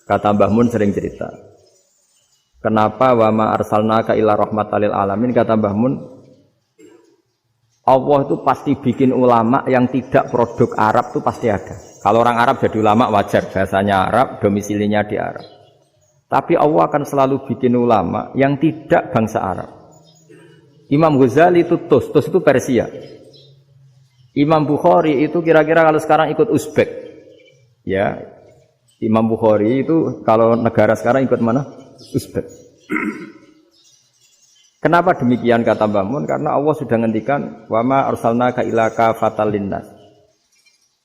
Kata Mbah Mun sering cerita. Kenapa wa ma arsalnaka illa rahmatan lil alamin, kata Mbah Mun, Allah itu pasti bikin ulama yang tidak produk Arab itu pasti ada. Kalau orang Arab jadi ulama wajar, bahasanya Arab, domisilinya di Arab. Tapi Allah akan selalu bikin ulama yang tidak bangsa Arab. Imam Ghazali itu Tus itu Persia. Imam Bukhari itu kira-kira kalau sekarang ikut Uzbek. Ya, Imam Bukhari itu kalau negara sekarang ikut mana? Uzbek. Kenapa demikian kata Mbah Mun? Karena Allah sudah ngendikan wa ma arsalnaka illa kafatal linnas.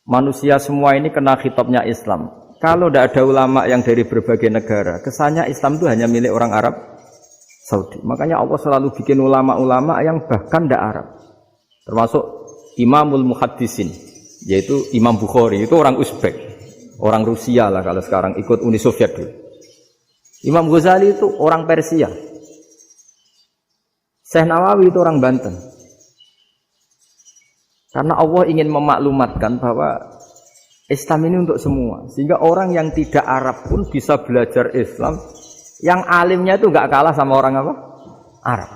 Manusia semua ini kena khitabnya Islam. Kalau tidak ada ulama yang dari berbagai negara, kesannya Islam itu hanya milik orang Arab Saudi. Makanya Allah selalu bikin ulama-ulama yang bahkan tidak Arab. Termasuk Imamul Muhaddisin, yaitu Imam Bukhari, itu orang Uzbek, orang Rusia lah kalau sekarang ikut Uni Soviet dulu. Imam Ghazali itu orang Persia. Syekh Nawawi itu orang Banten. Karena Allah ingin memaklumatkan bahwa Islam ini untuk semua. Sehingga orang yang tidak Arab pun bisa belajar Islam. Yang alimnya itu nggak kalah sama orang apa? Arab.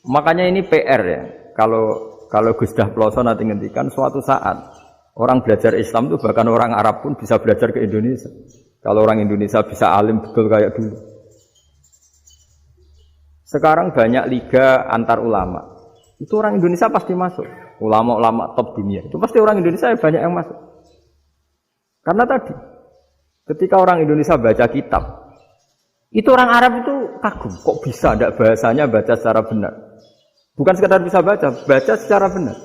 Makanya ini PR ya. Kalau Gus Dah Ploso nanti ngendikan suatu saat orang belajar Islam itu bahkan orang Arab pun bisa belajar ke Indonesia. Kalau orang Indonesia bisa alim betul kayak dulu. Sekarang banyak liga antar ulama. Itu orang Indonesia pasti masuk. Ulama-ulama top dunia. Itu pasti orang Indonesia banyak yang masuk. Karena tadi, ketika orang Indonesia baca kitab, itu orang Arab itu kagum. Kok bisa ada bahasanya baca secara benar? Bukan sekadar bisa baca secara benar.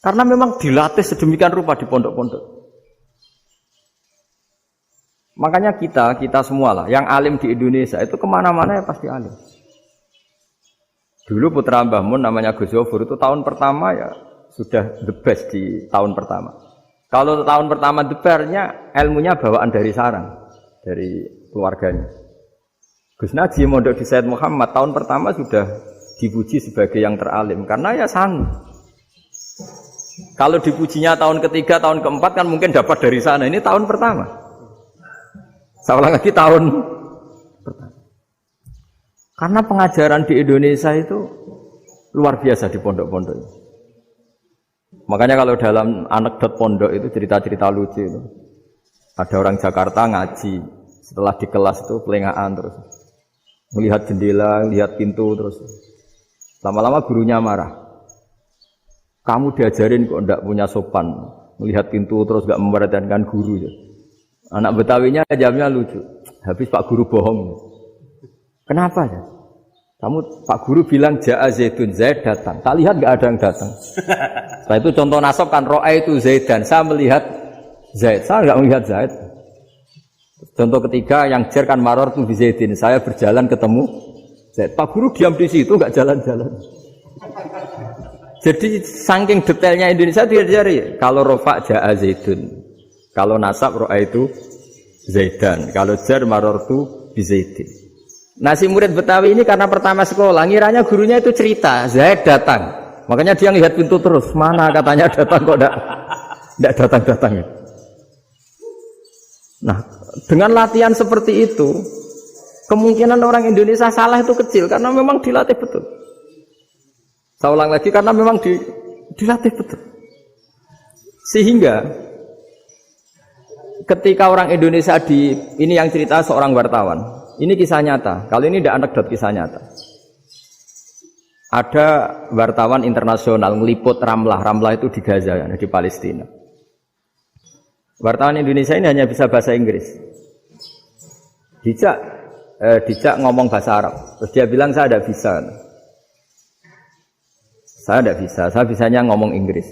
Karena memang dilatih sedemikian rupa di pondok-pondok. Makanya kita semua lah, yang alim di Indonesia itu kemana-mana ya pasti alim. Dulu putra Mbah Mun namanya Gus Zofur itu tahun pertama ya sudah the best di tahun pertama. Kalau tahun pertama the best-nya ilmunya bawaan dari sarang, dari keluarganya. Gus Najim mondok di Said Muhammad tahun pertama sudah dipuji sebagai yang teralim karena ya sanggup. Kalau dipujinya tahun ketiga, tahun keempat kan mungkin dapat dari sana. Ini tahun pertama. Saya ulang lagi tahun Karena pengajaran di Indonesia itu luar biasa di pondok-pondok. Makanya kalau dalam anekdot pondok itu cerita-cerita lucu itu. Ada orang Jakarta ngaji, setelah di kelas itu pelengahan terus. Melihat jendela, lihat pintu terus. Lama-lama gurunya marah. Kamu diajarin kok ndak punya sopan, melihat pintu terus enggak memperhatikan guru ya. Anak Betawinya jawabnya lucu. Habis Pak Guru bohong. Kenapa ya? Kamu Pak Guru bilang Ja'a Zaidun, Zaid datang. Tak lihat enggak ada yang datang. Setelah itu contoh nasab kan ro'a itu Zaidan. Saya melihat Zaid, saya enggak melihat Zaid. Contoh ketiga yang jar kan maror tuh di Zaidin. Saya berjalan ketemu Zaid. Pak Guru diam di situ enggak jalan-jalan. Jadi saking detailnya Indonesia itu diajari. Kalau rofa Ja'a Zaidun, kalau nasab ro'a itu Zaidan, kalau jar maror tuh di Zaidin. Nah si murid Betawi ini karena pertama sekolah, ngiranya gurunya itu cerita Zaid datang, makanya dia lihat pintu terus. Mana katanya datang kok enggak datang-datang. Nah dengan latihan seperti itu, kemungkinan orang Indonesia salah itu kecil karena memang dilatih betul. Saya ulang lagi karena memang dilatih betul. Sehingga ketika orang Indonesia ini yang cerita seorang wartawan, ini kisah nyata. Kalau ini tidak anekdot, kisah nyata. Ada wartawan internasional meliput Ramlah. Ramlah itu di Gaza, di Palestina. Wartawan Indonesia ini hanya bisa bahasa Inggris. Dijak ngomong bahasa Arab. Terus dia bilang saya tidak bisa. Saya tidak bisa, saya bisanya ngomong Inggris.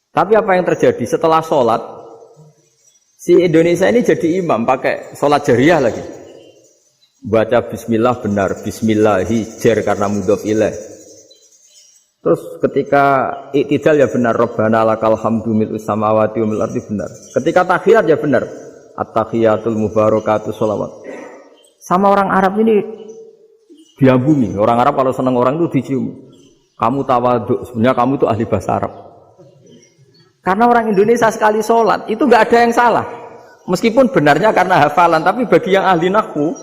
Tapi apa yang terjadi setelah sholat, si Indonesia ini jadi imam pakai sholat jariyah lagi. Baca bismillah benar, bismillahi jar karena mudhof ilaih. Terus ketika iktidal ya benar, Rabbana lakal hamdu mil'us samawati wa mil'ul ardi benar. Ketika takhiyat ya benar, at-tahiyatul mubarakatuh sholawat. Sama orang Arab ini diambungi. Orang Arab kalau senang orang itu dicium. Kamu tawaduk, sebenarnya kamu itu ahli bahasa Arab. Karena orang Indonesia sekali sholat itu nggak ada yang salah. Meskipun benarnya karena hafalan, tapi bagi yang ahli nahwu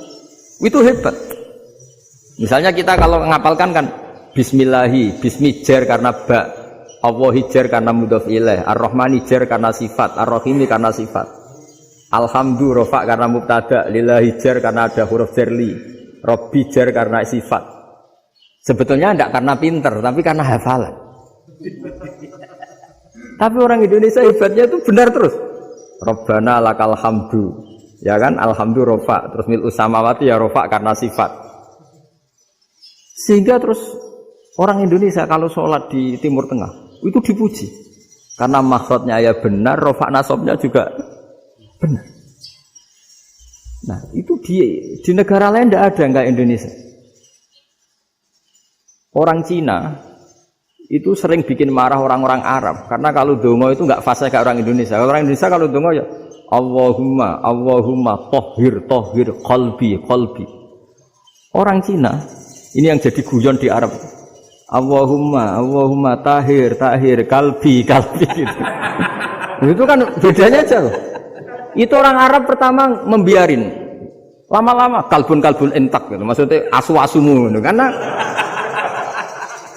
itu hebat. Misalnya kita kalau ngapalkan kan bismillahi, bismi jar karena ba, Allahi jar karena mudhof ilaih, ar-rahmani jar karena sifat, ar-rahimi karena sifat. Alhamdu rofa karena mubtada, lillahi jar karena ada huruf jarli, Rabbi jar karena sifat. Sebetulnya tidak karena pinter, tapi karena hafalan. Tapi orang Indonesia hebatnya itu benar terus. Rabbana lakal hamdu, ya kan? Alhamdu rofa, terus mil'us samawati ya rofa karena sifat. Sehingga terus orang Indonesia kalau sholat di Timur Tengah itu dipuji. Karena makhrajnya ya benar, rofa nasabnya juga benar. Nah itu di negara lain tidak ada nggak Indonesia. Orang Cina itu sering bikin marah orang-orang Arab karena kalau dongo itu nggak fasih kayak orang Indonesia. Orang Indonesia kalau dongo ya Allahumma tohhir qalbi. Orang Cina ini yang jadi guyon di Arab. Allahumma tahir kalbi gitu. Itu kan bedanya jauh. Itu orang Arab pertama membiarin. Lama-lama kalbun entak gitu. Maksudnya asu-asumu gitu.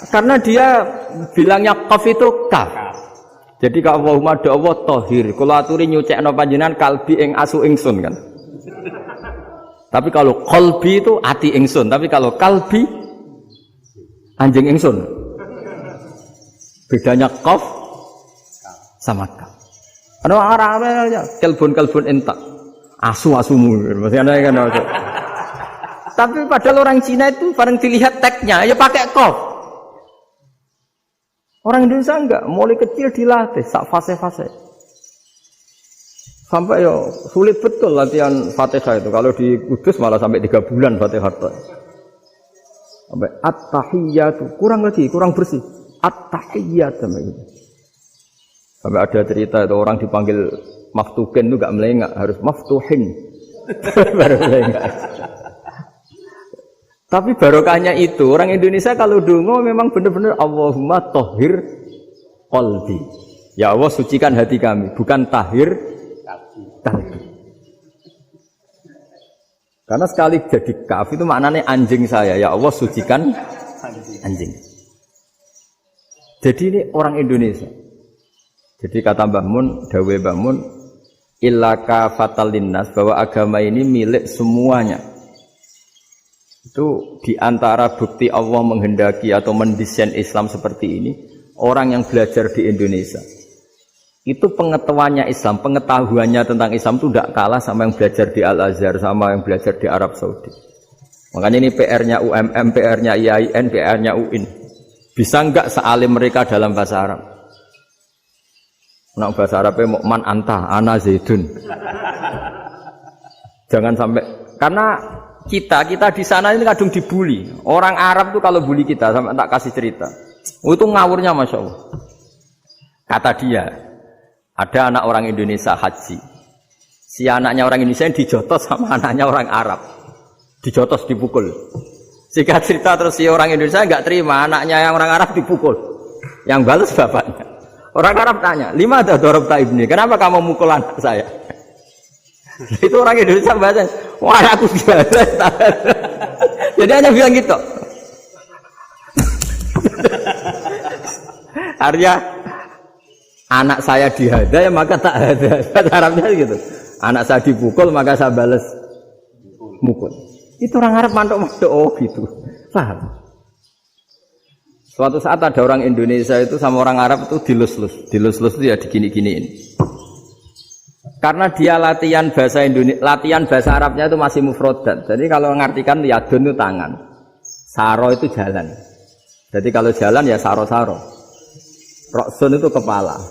Karena dia bilangnya qaf itu kaf. Jadi kalau Allahumma do Allah tohir, kula aturi nyucekno panjenengan kalbi ing asu ingsun kan. Tapi kalau qalbi itu ati ingsun, tapi kalau kalbi anjing ingsun. Bedanya qaf sama kaf. Ana arane kalbun entak. Asu-asumu maksudnya kan. Tapi padahal orang Cina itu paling dilihat teksnya ya pakai qaf. Orang Indonesia enggak, mulai kecil dilatih, sak fase-fase. Sampai ya sulit betul latihan Fatihah itu. Kalau di Kudus malah sampai 3 bulan Fatihah. Sampai at-tahiyyatu, kurang bersih. At-tahiyyat sampai gitu. Sampai ada cerita itu orang dipanggil maftuhin itu enggak melengak, harus maftuhin. Baru melengak. Tapi barokahnya itu orang Indonesia kalau dongo memang benar-benar Allahumma tohir qalbi. Ya Allah sucikan hati kami, bukan tahir kalbi. Karena sekali jadi kaf itu maknanya anjing saya, ya Allah sucikan anjing. Jadi ini orang Indonesia. Jadi kata Mbah Mun, dawe Mbah Mun, illaka fatal linnas, bahwa agama ini milik semuanya. Itu diantara bukti Allah menghendaki atau mendesain Islam seperti ini, orang yang belajar di Indonesia. Itu pengetahuannya Islam, pengetahuannya tentang Islam itu tidak kalah sama yang belajar di Al-Azhar, sama yang belajar di Arab Saudi. Makanya ini PR-nya UMM, PR-nya IAIN, PR-nya UIN. Bisa enggak sealim mereka dalam bahasa Arab? Nah, bahasa Arabnya man anta, ana zaidun. Jangan sampai, karena kita di sana ini kadang dibully. Orang Arab tuh kalau bully kita, sampai tak kasih cerita. Itu ngawurnya Masya Allah. Kata dia, ada anak orang Indonesia haji. Si anaknya orang Indonesia yang dijotos sama anaknya orang Arab. Dijotos, dipukul. Singkat cerita terus si orang Indonesia enggak terima, anaknya yang orang Arab dipukul. Yang balas bapaknya. Orang Arab tanya, lima ada dorobta ibni, kenapa kamu mukul anak saya? Itu orang Indonesia bahasa, wah aku biasa. Jadi hanya bilang gitu. Artinya anak saya dihada ya maka tak ada. Bahasa Arabnya gitu. Anak saya dipukul maka saya balas mukul. Itu orang Arab mantuk-mantuk oh gitu. Paham? Suatu saat ada orang Indonesia itu sama orang Arab itu dilus-lus. Dilus-lus itu ya digini-giniin. Karena dia latihan bahasa Indonesia, latihan bahasa Arabnya itu masih mufrodat. Jadi kalau ngartikan yadun itu tangan, saro itu jalan. Jadi kalau jalan ya saro-saro. Roksun itu kepala,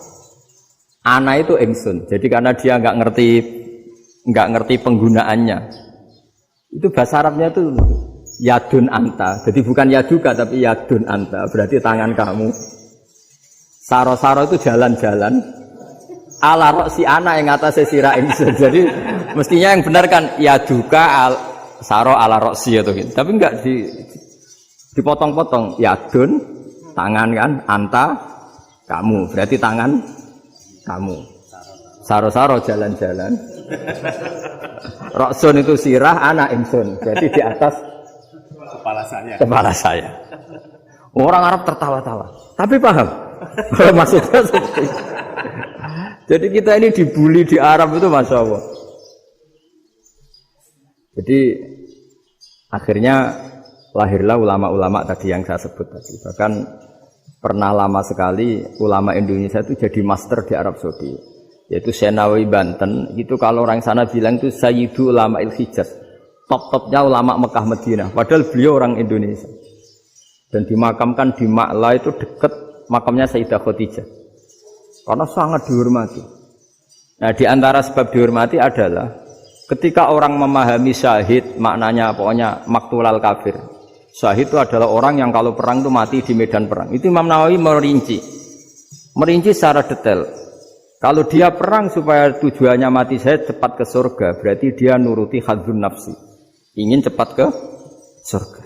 ana itu ingsun. Jadi karena dia nggak ngerti penggunaannya, itu bahasa Arabnya itu yadun anta. Jadi bukan yaduka tapi yadun anta. Berarti tangan kamu. Saro-saro itu jalan-jalan. Ala roksi ana yang atasnya sirah ingsun. Jadi mestinya yang benar kan yaduka saro ala roksi atau gitu. Tapi enggak dipotong-potong. Yadun tangan kan, anta kamu. Berarti tangan kamu. Saro-saro jalan-jalan. Roksun itu sirah, ana ingsun. Jadi di atas kepala saya. Orang Arab tertawa-tawa. Tapi paham? Maksudnya seperti itu. Jadi kita ini dibully di Arab itu Masya Allah. Jadi akhirnya lahirlah ulama-ulama tadi yang saya sebut tadi. Bahkan pernah lama sekali ulama Indonesia itu jadi master di Arab Saudi. Yaitu Senawi Banten. Itu kalau orang sana bilang itu Sayyidu Ulama Il-Hijaz. Top-topnya ulama Mekah Madinah. Padahal beliau orang Indonesia. Dan dimakamkan di Ma'la itu dekat makamnya Sayyidah Khadijah. Karena sangat dihormati. Nah, di antara sebab dihormati adalah ketika orang memahami syahid, maknanya pokoknya maktulal kafir. Syahid itu adalah orang yang kalau perang itu mati di medan perang. Itu Imam Nawawi merinci secara detail. Kalau dia perang supaya tujuannya mati syahid cepat ke surga, berarti dia nuruti hadzun nafsi. Ingin cepat ke surga.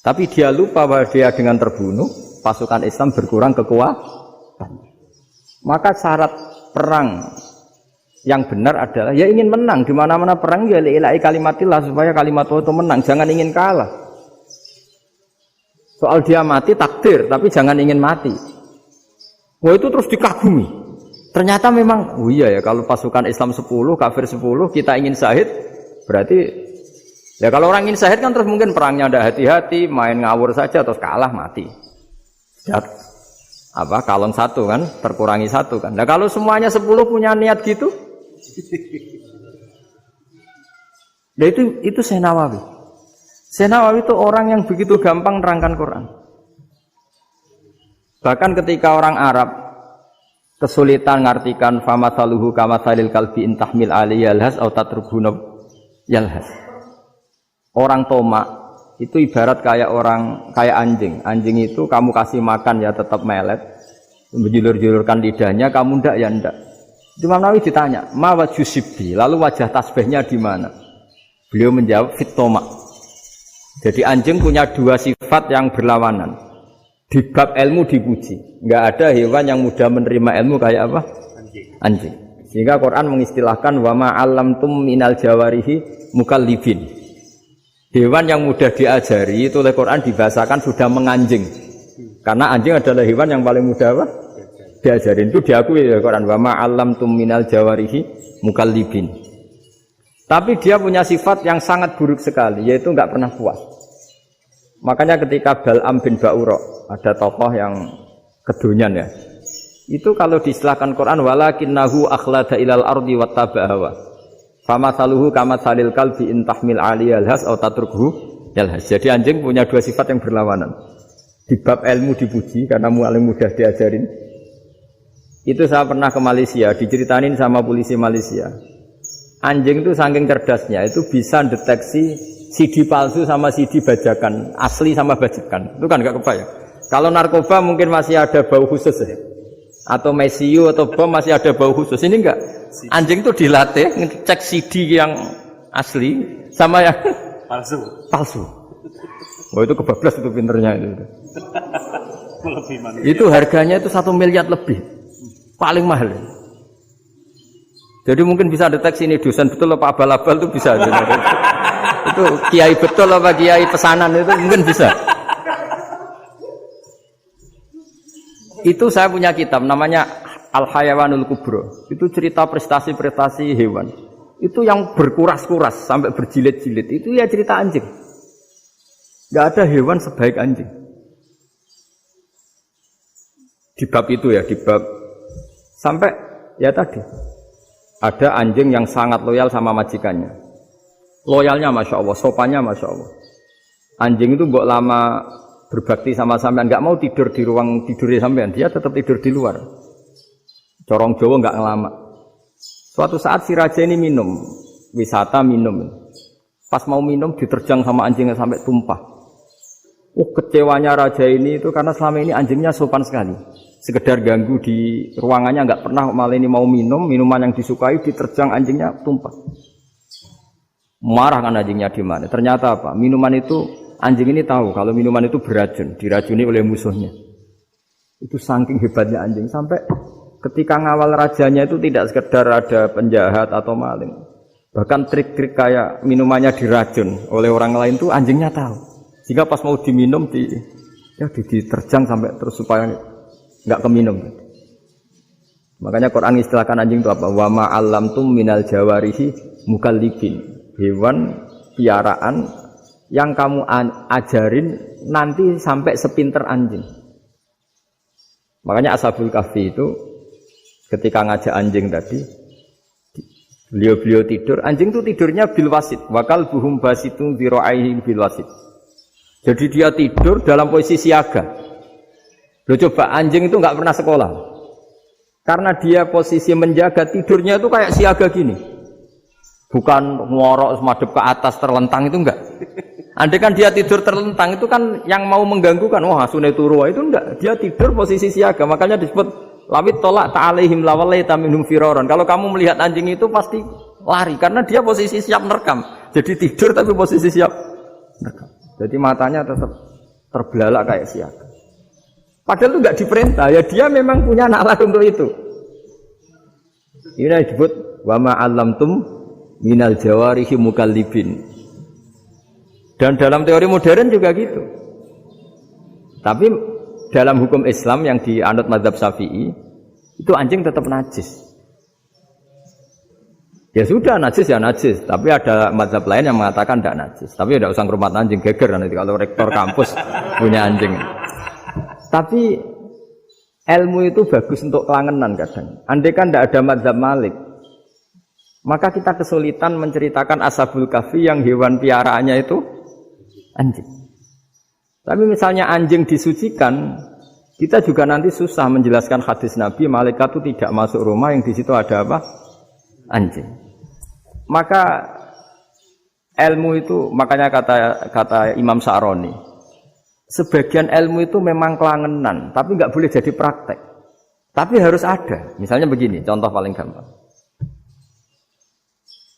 Tapi dia lupa bahwa dia dengan terbunuh, pasukan Islam berkurang kekuatan. Maka syarat perang yang benar adalah ya ingin menang. Di mana-mana perang ya ilahi kalimatillah supaya kalimat Allah itu menang. Jangan ingin kalah. Soal dia mati takdir, tapi jangan ingin mati. Wah itu terus dikagumi. Ternyata memang, oh iya ya kalau pasukan Islam 10, kafir 10, kita ingin syahid, berarti ya kalau orang ingin syahid kan terus mungkin perangnya ada hati-hati, main ngawur saja terus kalah mati. Ya, kalon satu kan, terkurangi satu kan. Nah kalau semuanya 10 punya niat gitu, nah itu Syekh Nawawi. Syekh Nawawi itu orang yang begitu gampang nerangkan Quran. Bahkan ketika orang Arab kesulitan ngartikan famathaluhu kamathalil kalbi intahmil alaihi yalhas atau tatrubuna yalhas. Orang tomak itu ibarat kayak anjing. Anjing itu kamu kasih makan ya tetap melet, menjulur-julurkan lidahnya, kamu ndak ya ndak. Imam Nawawi ditanya, ma wajhu sibbi, lalu wajah tasbihnya di mana? Beliau menjawab fitoma. Jadi anjing punya dua sifat yang berlawanan. Di bab ilmu dipuji. Enggak ada hewan yang mudah menerima ilmu kayak apa? Anjing. Sehingga Quran mengistilahkan wa ma 'allamtum minal jawarihi mukallibin. Hewan yang mudah diajari itu oleh Quran dibahasakan sudah menganjing. Karena anjing adalah hewan yang paling mudah apa? Diajarin. Itu diakui oleh Quran. Wa ma 'allamtum minal jawarihi mukallibin. Tapi dia punya sifat yang sangat buruk sekali, yaitu enggak pernah puas. Makanya ketika Bal'am bin Ba'ura, ada tokoh yang kedonyan ya. Itu kalau diistilahkan Quran walakinnahu akhlada ilal ardi wattaba'a hawa. Famathaluhu kamathalil kalbi in tahmil 'aliyal has aw tatrukhu yalhas. Jadi anjing punya dua sifat yang berlawanan. Di bab ilmu dipuji karena paling mudah diajarin. Itu saya pernah ke Malaysia, diceritain sama polisi Malaysia. Anjing itu saking cerdasnya itu bisa deteksi CD palsu sama CD bajakan, asli sama bajakan. Itu kan enggak kebayang. Kalau narkoba mungkin masih ada bau khusus ya. Atau mesiu atau bom masih ada bau khusus. Ini enggak. Anjing itu dilatih ngecek CD yang asli sama yang palsu. Wah itu kebablas itu pinternya itu. Itu harganya itu 1 miliar lebih. Paling mahal. Jadi mungkin bisa deteksi ini dosen betul apa abal-abal itu bisa. Itu kiai betul apa kiai pesanan itu mungkin bisa. Itu saya punya kitab namanya Al-Hayawanul Kubro. Itu cerita prestasi-prestasi hewan. Itu yang berkuras-kuras sampai berjilid-jilid. Itu ya cerita anjing. Gak ada hewan sebaik anjing. Di bab itu ya, di bab sampai ya tadi. Ada anjing yang sangat loyal sama majikannya. Loyalnya Masya Allah, sopannya Masya Allah. Anjing itu mbok lama berbakti sama sampean, nggak mau tidur di ruang tidurnya sampean, dia tetap tidur di luar. Corong Jawa nggak ngelama. Suatu saat si raja ini minum, wisata minum. Pas mau minum diterjang sama anjingnya sampai tumpah. Kecewanya raja ini itu karena selama ini anjingnya sopan sekali. Sekedar ganggu di ruangannya nggak pernah, malah ini mau minum, minuman yang disukai diterjang anjingnya tumpah. Marah kan anjingnya di mana? Ternyata apa? Minuman itu anjing ini tahu kalau minuman itu beracun, diracuni oleh musuhnya. Itu saking hebatnya anjing sampai ketika ngawal rajanya itu tidak sekedar ada penjahat atau maling. Bahkan trik-trik kayak minumannya diracun oleh orang lain itu anjingnya tahu. Sehingga pas mau diminum diterjang sampai terus supaya enggak keminum. Makanya Quran istilahkan anjing itu apa? Wa ma 'allamtum minal jawarihi mukallibin. Hewan piaraan yang kamu ajarin nanti sampai sepinter anjing. Makanya Ashabul Kahfi itu ketika ngajak anjing tadi, beliau tidur, anjing itu tidurnya bil wasit, wakal buhum basitun dhira'aihi bil wasit. Jadi dia tidur dalam posisi siaga. Loh coba anjing itu enggak pernah sekolah. Karena dia posisi menjaga, tidurnya itu kayak siaga gini. Bukan ngorok madhep ke atas terlentang itu enggak. Andai kan dia tidur terlentang itu kan yang mau mengganggu kan, wah sunai turu itu enggak. Dia tidur posisi siaga, makanya disebut lawit tolak ta'alaihim lawalaita minhum firaran. Kalau kamu melihat anjing itu pasti lari karena dia posisi siap merekam. Jadi tidur tapi posisi siap merekam. Jadi matanya tetap terbelalak kayak siaga. Padahal itu enggak diperintah, ya dia memang punya nalar untuk itu. Ini disebut wa ma 'allamtum minal jawarihi mukallibin. Dan dalam teori modern juga gitu. Tapi dalam hukum Islam yang dianut mazhab Syafi'i itu anjing tetap najis. Ya sudah najis ya najis, tapi ada mazhab lain yang mengatakan tidak najis. Tapi tidak usah ngurmat anjing, geger nanti kalau rektor kampus punya anjing. Tapi ilmu itu bagus untuk kelangenan kadang. Andai kan tidak ada mazhab Malik, maka kita kesulitan menceritakan Ashabul Kahfi yang hewan piaraannya itu anjing. Tapi misalnya anjing disucikan, kita juga nanti susah menjelaskan hadis Nabi malaikat itu tidak masuk rumah yang di situ ada apa? Anjing. Maka ilmu itu, makanya kata Imam Sa'roni, sebagian ilmu itu memang kelangenan, tapi nggak boleh jadi praktek. Tapi harus ada. Misalnya begini, contoh paling gampang.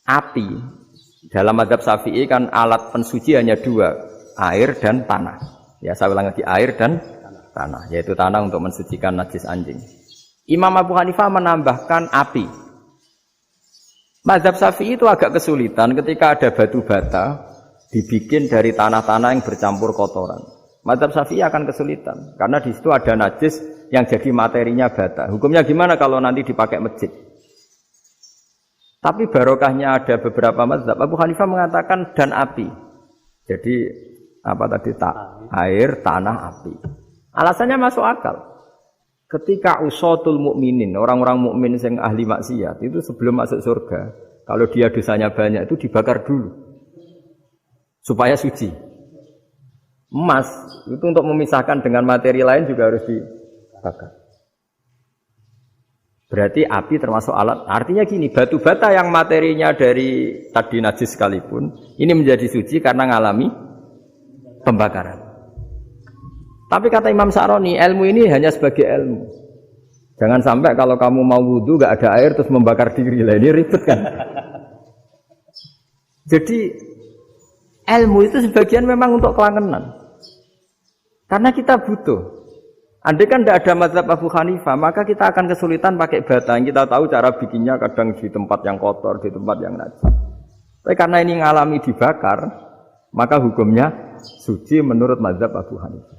Api dalam mazhab Syafi'i kan alat pensuci hanya dua, air dan tanah. Ya saya ulang lagi, air dan tanah, yaitu tanah untuk mensucikan najis anjing. Imam Abu Hanifah menambahkan api. Mazhab Syafi'i itu agak kesulitan ketika ada batu bata dibikin dari tanah-tanah yang bercampur kotoran. Mazhab Syafi'i akan kesulitan karena di situ ada najis yang jadi materinya bata. Hukumnya gimana kalau nanti dipakai masjid? Tapi barokahnya ada beberapa mazhab. Abu Hanifah mengatakan dan api. Jadi apa tadi air, tanah, api. Alasannya masuk akal. Ketika usatul mukminin, orang-orang mukmin yang ahli maksiat itu sebelum masuk surga, kalau dia dosanya banyak itu dibakar dulu. Supaya suci. Emas itu untuk memisahkan dengan materi lain juga harus dibakar. Berarti api termasuk alat. Artinya gini, batu bata yang materinya dari tadi najis sekalipun, ini menjadi suci karena mengalami pembakaran. Tapi kata Imam Sa'roni, ilmu ini hanya sebagai ilmu. Jangan sampai kalau kamu mau wudu gak ada air terus membakar diri. Lah ini ribet kan. Jadi ilmu itu sebagian memang untuk kelangenan. Karena kita butuh. Andai kan tidak ada mazhab Abu Hanifah, maka kita akan kesulitan pakai bata. Kita tahu cara bikinnya kadang di tempat yang kotor, di tempat yang najis. Tapi karena ini ngalami dibakar, maka hukumnya suci menurut mazhab Abu Hanifah.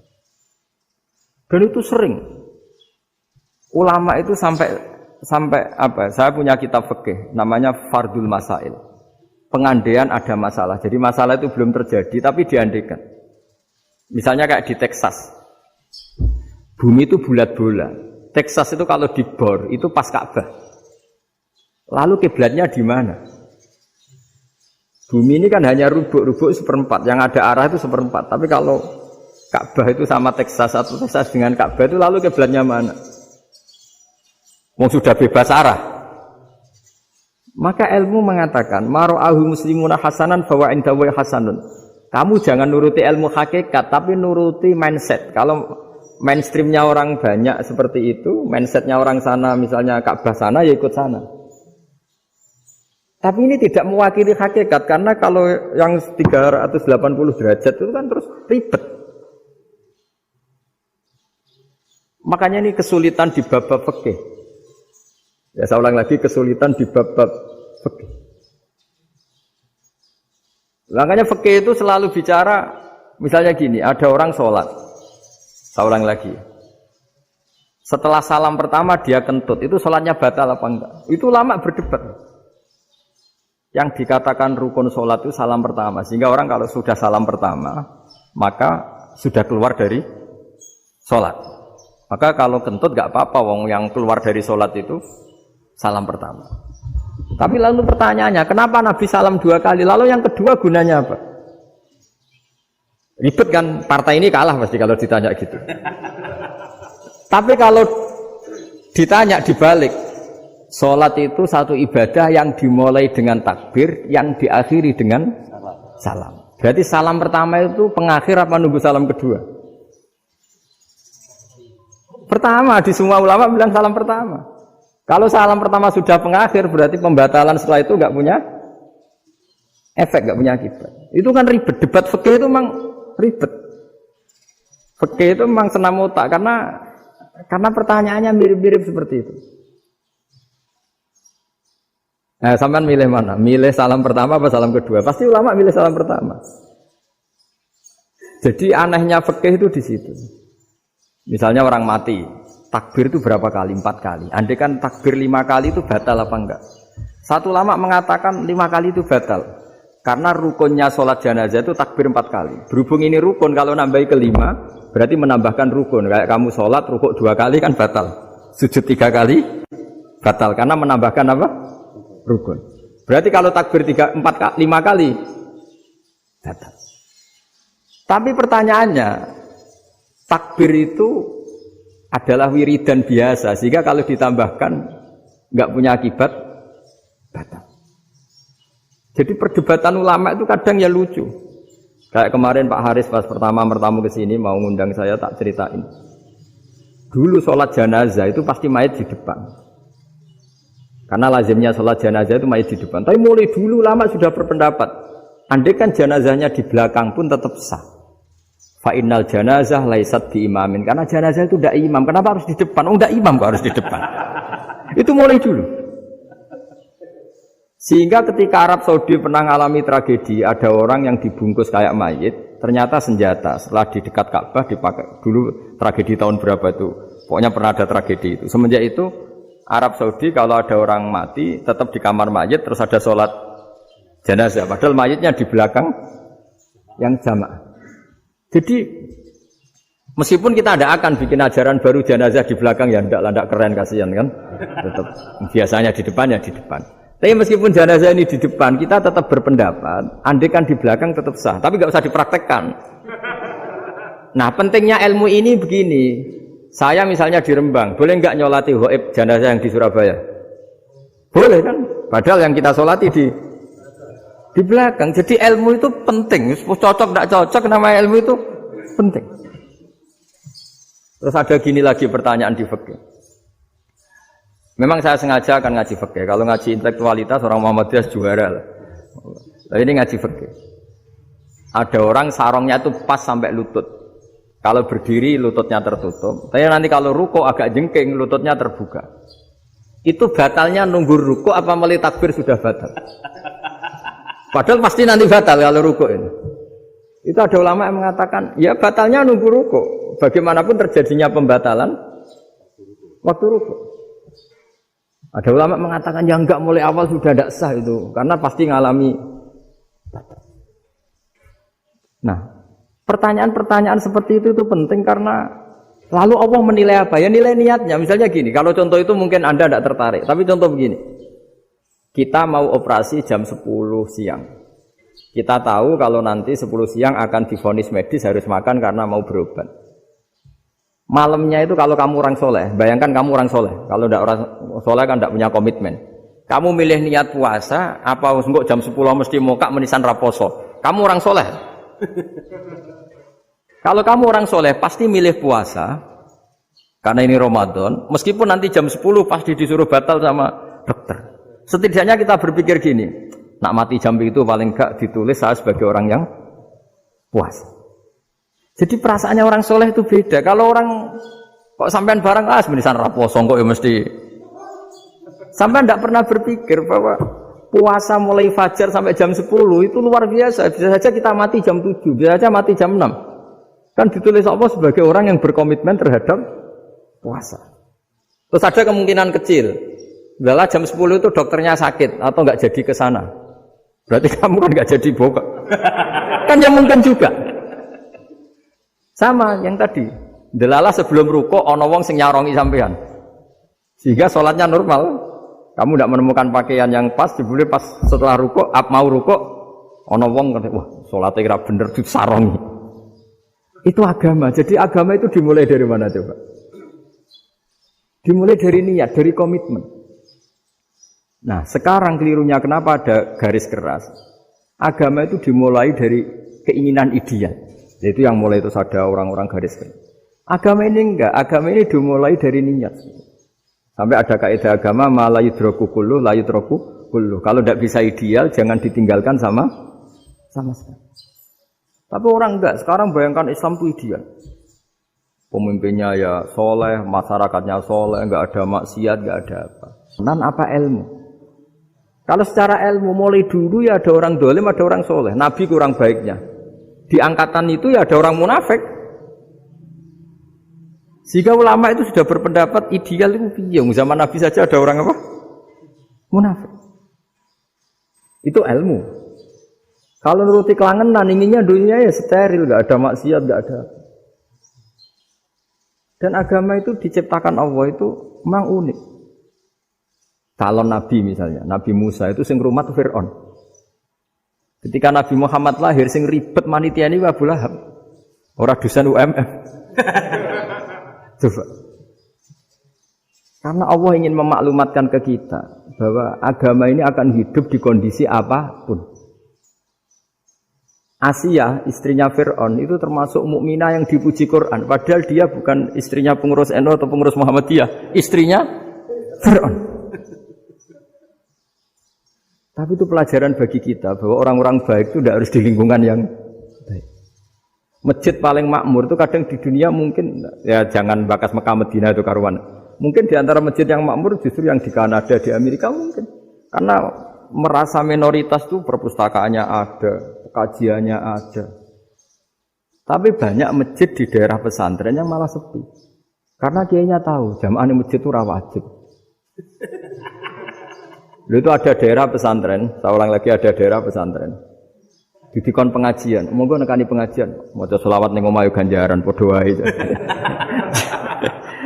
Dan itu sering. Ulama itu sampai apa? Saya punya kitab fikih namanya Fardul Masail. Pengandaian ada masalah. Jadi masalah itu belum terjadi tapi diandaikan. Misalnya kayak di Texas. Bumi itu bulat bola. Texas itu kalau dibor itu pas Ka'bah. Lalu kiblatnya di mana? Bumi ini kan hanya rubuk-rubuk seperempat. Yang ada arah itu seperempat. Tapi kalau Ka'bah itu sama Texas atau Texas dengan Ka'bah itu lalu kiblatnya mana? Mau sudah bebas arah. Maka ilmu mengatakan mara'ahu muslimuna hasanan fawa indahu hasanun. Kamu jangan nuruti ilmu hakikat tapi nuruti mindset. Kalau mainstreamnya orang banyak seperti itu, mindsetnya orang sana misalnya Ka'bah sana ya ikut sana. Tapi ini tidak mewakili hakikat karena kalau yang 380 derajat itu kan terus ribet. Makanya ini kesulitan di bab-bab fikih. Ya saya ulang lagi, kesulitan di bab-bab fikih. Makanya fikih itu selalu bicara, misalnya gini, ada orang sholat. Saya ulang lagi. Setelah salam pertama dia kentut, itu sholatnya batal apa enggak? Itu lama berdebat. Yang dikatakan rukun sholat itu salam pertama. Sehingga orang kalau sudah salam pertama, maka sudah keluar dari sholat. Maka kalau kentut enggak apa-apa, wong yang keluar dari sholat itu salam pertama. Tapi lalu pertanyaannya, kenapa Nabi salam 2 kali? Lalu yang kedua gunanya apa? Ribet kan, partai ini kalah pasti kalau ditanya gitu. Tapi kalau ditanya dibalik, sholat itu satu ibadah yang dimulai dengan takbir, yang diakhiri dengan salam. Berarti salam pertama itu pengakhir apa nunggu salam kedua? Pertama, di semua ulama bilang salam pertama. Kalau salam pertama sudah pengakhir, berarti pembatalan setelah itu nggak punya efek, nggak punya akibat. Itu kan ribet. Debat fikih itu memang ribet. Fikih itu memang senam otak karena pertanyaannya mirip-mirip seperti itu. Nah, sampean milih mana? Milih salam pertama apa salam kedua? Pasti ulama milih salam pertama. Jadi anehnya fikih itu di situ. Misalnya orang mati. Takbir itu berapa kali? 4 kali. Andai kan takbir 5 kali itu batal apa enggak? Satu ulama mengatakan 5 kali itu batal. Karena rukunnya sholat jenazah itu takbir 4 kali. Berhubung ini rukun, kalau nambahi ke 5, berarti menambahkan rukun. Kayak kamu sholat, rukuk 2 kali kan batal. Sujud 3 kali, batal. Karena menambahkan apa? Rukun. Berarti kalau takbir 5 kali, batal. Tapi pertanyaannya, takbir itu adalah wiridan biasa, sehingga kalau ditambahkan nggak punya akibat batal. Jadi perdebatan ulama itu kadang ya lucu. Kayak kemarin Pak Haris pas pertama bertamu ke sini mau ngundang saya, tak ceritain. Dulu sholat jenazah itu pasti mayit di depan. Karena lazimnya sholat jenazah itu mayit di depan. Tapi mulai dulu ulama sudah berpendapat, andai kan jenazahnya di belakang pun tetap sah. Fa'innal janazah laisat diimamin. Karena jenazah itu tidak imam. Kenapa harus di depan? Oh, tidak imam kok harus di depan. Itu mulai dulu. Sehingga ketika Arab Saudi pernah mengalami tragedi, ada orang yang dibungkus kayak mayit, ternyata senjata. Setelah di dekat Ka'bah dipakai dulu tragedi tahun berapa itu. Pokoknya pernah ada tragedi itu. Semenjak itu Arab Saudi kalau ada orang mati tetap di kamar mayit terus ada sholat jenazah. Padahal mayitnya di belakang yang jamaah. Jadi meskipun kita tidak akan bikin ajaran baru jenazah di belakang ya tidak keren kasihan kan. Tetap biasanya di depan ya di depan. Tapi meskipun jenazah ini di depan, kita tetap berpendapat, andai kan di belakang tetap sah, tapi nggak usah dipraktekkan. Nah, pentingnya ilmu ini begini. Saya misalnya di Rembang, boleh nggak nyolati ghaib jenazah yang di Surabaya? Boleh kan? Padahal yang kita solati di belakang. Jadi ilmu itu penting. Cocok tidak cocok, nama ilmu itu penting. Terus ada gini lagi pertanyaan di fikih. Memang saya sengaja akan ngaji fikih. Kalau ngaji intelektualitas orang Muhammadiyah juara lah. Tapi ini ngaji fikih. Ada orang sarongnya itu pas sampai lutut. Kalau berdiri lututnya tertutup. Tapi nanti kalau ruko agak jengking lututnya terbuka. Itu batalnya nunggu ruko apa mulai takbir sudah batal? Padahal pasti nanti batal kalau ruko ini. Itu ada ulama yang mengatakan ya batalnya nunggu ruko. Bagaimanapun terjadinya pembatalan waktu ruko. Ada ulama mengatakan yang enggak mulai awal sudah tidak sah itu karena pasti ngalami. Nah, pertanyaan-pertanyaan seperti itu penting karena lalu Allah menilai apa? Ya nilai niatnya. Misalnya gini, kalau contoh itu mungkin Anda tidak tertarik, tapi contoh begini. Kita mau operasi jam 10 siang. Kita tahu kalau nanti 10 siang akan divonis medis harus makan karena mau berobat. Malamnya itu kalau kamu orang soleh, bayangkan kamu orang soleh. Kalau tidak orang soleh kan tidak punya komitmen. Kamu milih niat puasa, apa enggak jam 10 mesti mokak menisan raposo. Kamu orang soleh. Kalau kamu orang soleh pasti milih puasa karena ini Ramadan. Meskipun nanti jam 10 pasti disuruh batal sama dokter. Setidaknya kita berpikir gini, nak mati jam itu paling enggak ditulis saya sebagai orang yang puasa. Jadi perasaannya orang soleh itu beda. Kalau orang kok sampean barang menisan raposo kok ya mesti. Sampean tidak pernah berpikir bahwa puasa mulai fajar sampai jam 10 itu luar biasa. Bisa saja kita mati jam 7, bisa saja mati jam 6. Kan ditulis Allah sebagai orang yang berkomitmen terhadap puasa. Terus ada kemungkinan kecil. Bila jam 10 itu dokternya sakit atau enggak jadi ke sana. Berarti kamu kan enggak jadi boga. Kan ya mungkin juga. Sama yang tadi. Delala sebelum ruko ana wong sing nyarongi sampean. Sehingga sholatnya normal. Kamu tidak menemukan pakaian yang pas, jebule pas setelah ruko, mau ruko ana wong kata, wah, sholatnya kira bener disarongi. Itu agama. Jadi agama itu dimulai dari mana coba? Dimulai dari niat, dari komitmen. Nah, sekarang kelirunya kenapa ada garis keras? Agama itu dimulai dari keinginan ideal. Itu yang mulai itu ada orang-orang garis keras. Agama ini enggak, agama ini dimulai dari niat. Sampai ada kaidah agama la yudroku kullu, la yudroku kullu. Kalau tidak bisa ideal, jangan ditinggalkan sama sekali. Tapi orang enggak, sekarang bayangkan Islam itu ideal. Pemimpinnya ya soleh, masyarakatnya soleh, enggak ada maksiat, enggak ada apa. Dan apa ilmu? Kalau secara ilmu mulai dulu ya ada orang dolim, ada orang soleh. Nabi kurang baiknya. Di angkatan itu ya ada orang munafik. Sehingga ulama itu sudah berpendapat ideal itu piye? Zaman Nabi saja ada orang apa? Munafik. Itu ilmu. Kalau nuruti kelangenan inginnya dunia ya steril, enggak ada maksiat, enggak ada. Dan agama itu diciptakan Allah itu memang unik. Calon Nabi misalnya, Nabi Musa itu sing rumat Fir'aun. Ketika Nabi Muhammad lahir, sing ribet manitia ini Abu Lahab. Orang dosen UMF. Coba. Karena Allah ingin memaklumatkan ke kita bahwa agama ini akan hidup di kondisi apapun. Asia, istrinya Fir'aun, itu termasuk mukminah yang dipuji Quran. Padahal dia bukan istrinya pengurus NU atau pengurus Muhammadiyah. Istrinya Fir'aun. Tapi itu pelajaran bagi kita bahwa orang-orang baik itu tidak harus di lingkungan yang baik. Masjid paling makmur itu kadang di dunia mungkin ya jangan bakas Mekah Madinah itu karuan. Mungkin di antara masjid yang makmur justru yang di Kanada, di Amerika mungkin. Karena merasa minoritas tuh perpustakaannya ada, kajiannya ada. Tapi banyak masjid di daerah pesantrennya malah sepi. Karena kiainya tahu jamaah di masjid itu wajib. Lalu itu ada daerah pesantren, saya ulang lagi ada daerah pesantren. Didikon pengajian, monggo nekani pengajian, maca selawat ning omah ganjaran padha wae.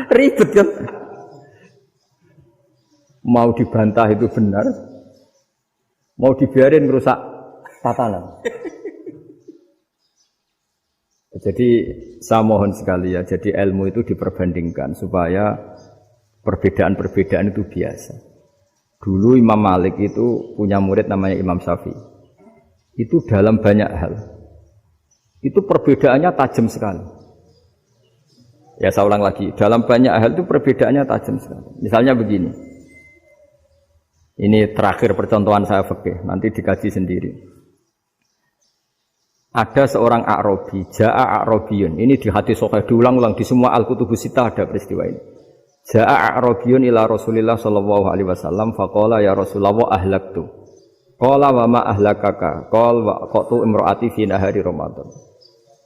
Ribet kan? Mau dibantah itu benar, mau dibiarin merusak tatanan. Jadi saya mohon sekali ya, jadi ilmu itu diperbandingkan supaya perbedaan-perbedaan itu biasa. Dulu Imam Malik itu punya murid namanya Imam Syafi'i. Itu dalam banyak hal. Itu perbedaannya tajam sekali. Ya saya ulang lagi, dalam banyak hal itu perbedaannya tajam sekali. Misalnya begini. Ini terakhir percontohan saya fikih, nanti dikaji sendiri. Ada seorang A'rabi, Ja'a A'rabiyun. Ini di hadis sahih diulang-ulang di semua Al-Kutubus Sittah ada peristiwa ini. Ja'a A'rabiyun ila Rasulillah sallallahu alaihi wasallam faqala ya Rasulullah ahlaktu. Qala wa ma ahlakaka? Qala wa qatu imraati fi nahari Ramadan.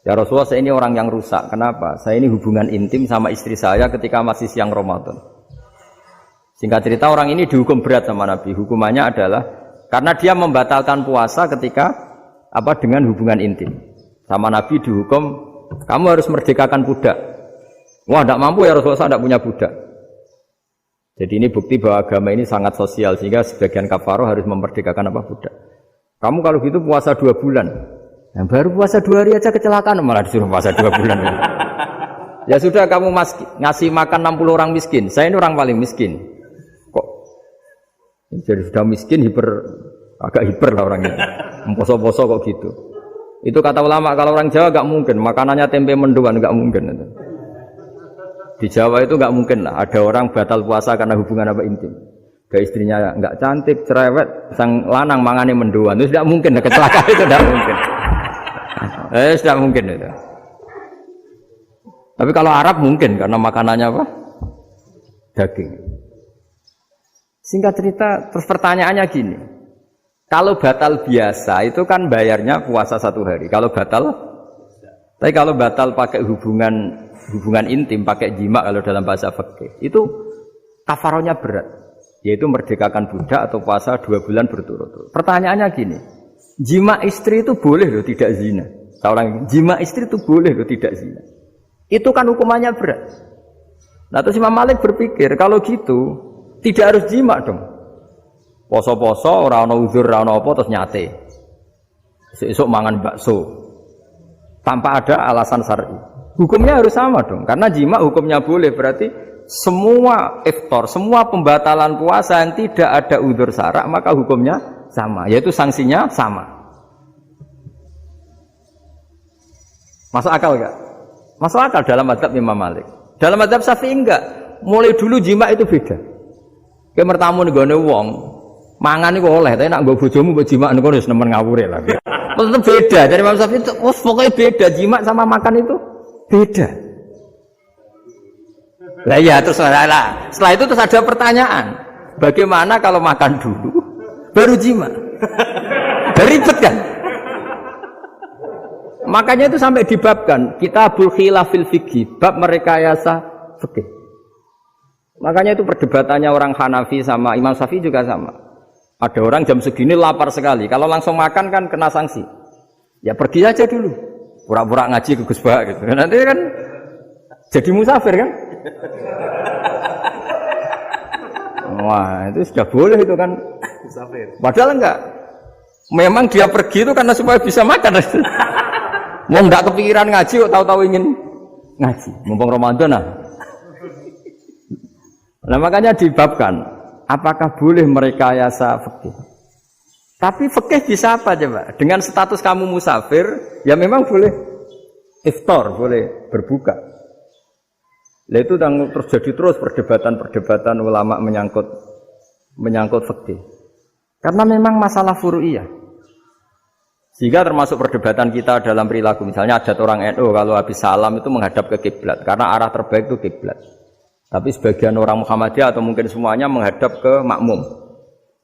Ya Rasulullah, saya ini orang yang rusak. Kenapa? Saya ini hubungan intim sama istri saya ketika masih siang Ramadan. Singkat cerita orang ini dihukum berat sama Nabi. Hukumannya adalah karena dia membatalkan puasa ketika dengan hubungan intim. Sama Nabi dihukum, kamu harus merdekakan budak. Wah, tidak mampu ya Rasulullah, saya tidak punya budak. Jadi ini bukti bahwa agama ini sangat sosial sehingga sebagian kafaroh harus memerdekakan budak. Kamu kalau gitu puasa 2 bulan. Yang baru puasa 2 hari aja kecelakaan malah disuruh puasa 2 bulan. Ya sudah kamu ngasih makan 60 orang miskin. Saya ini orang paling miskin. Kok jadi sudah miskin agak hiper lah orangnya. Poso-poso kok gitu. Itu kata ulama kalau orang Jawa enggak mungkin makanannya tempe mendoan enggak mungkin itu. Di Jawa itu enggak mungkin lah ada orang batal puasa karena hubungan intim. Ke istrinya enggak cantik, cerewet, sang lanang mangane mendoan. Itu tidak mungkin, kecelakaan itu tidak mungkin. Tidak mungkin itu. Tapi kalau Arab mungkin karena makanannya daging. Singkat cerita, terus pertanyaannya gini. Kalau batal biasa itu kan bayarnya puasa 1 hari. Kalau batal pakai hubungan intim, pakai jima kalau dalam bahasa fikih, itu kafarohnya berat, yaitu merdekakan budak atau puasa 2 bulan berturut-turut. Pertanyaannya gini, jima istri itu boleh loh tidak zina. Seorang jima istri itu boleh loh tidak zina. Itu kan hukumannya berat. Nah terus Imam Malik berpikir kalau gitu tidak harus jima dong. Poso-poso, ora ana uzur, ora ana apa terus nyate. Esuk mangan bakso. Tanpa ada alasan syar'i. Hukumnya harus sama dong. Karena jima hukumnya boleh, berarti semua iftar, semua pembatalan puasa yang tidak ada uzur syara' maka hukumnya sama, yaitu sanksinya sama. Masuk akal enggak? Masuk akal dalam mazhab Imam Malik. Dalam mazhab Syafi'i enggak. Mulai dulu jima itu beda. Kayak mertamu nih gone wong. Mangan itu oleh, tapi nak nggo bojomu mbok jima niku wis nemen ngawure lah. Tetep beda. Dari Imam Syafi'i pokoknya beda, jima sama makan itu beda. Lah ya terus setelah itu terus ada pertanyaan. Bagaimana kalau makan dulu baru jima? Ribet kan? Makanya itu sampai dibabkan Kitabul Khilafil Fiqhi, bab merekayasa fikih. Makanya itu perdebatannya orang Hanafi sama Imam Syafi'i juga sama. Ada orang jam segini lapar sekali. Kalau langsung makan kan kena sanksi. Ya pergi aja dulu. Pura-pura ngaji ke Gus Bah gitu. Nanti kan jadi musafir kan? Wah, itu sudah boleh itu kan. Musafir. Padahal enggak. Memang dia pergi itu karena supaya bisa makan. Mau enggak kepikiran ngaji kok tahu-tahu ingin ngaji. Mumpung Ramadan nah. Nah makanya dibabkan. Apakah boleh merekayasa fikih? Tapi fikih bisa apa coba? Dengan status kamu musafir, ya memang boleh iftar, boleh berbuka. Nah itu terjadi terus perdebatan ulama menyangkut fikih. Karena memang masalah furu'iyah. Sehingga termasuk perdebatan kita dalam perilaku. Misalnya adat orang NU kalau habis salam itu menghadap ke kiblat, karena arah terbaik itu kiblat. Tapi sebagian orang Muhammadiyah atau mungkin semuanya menghadap ke makmum.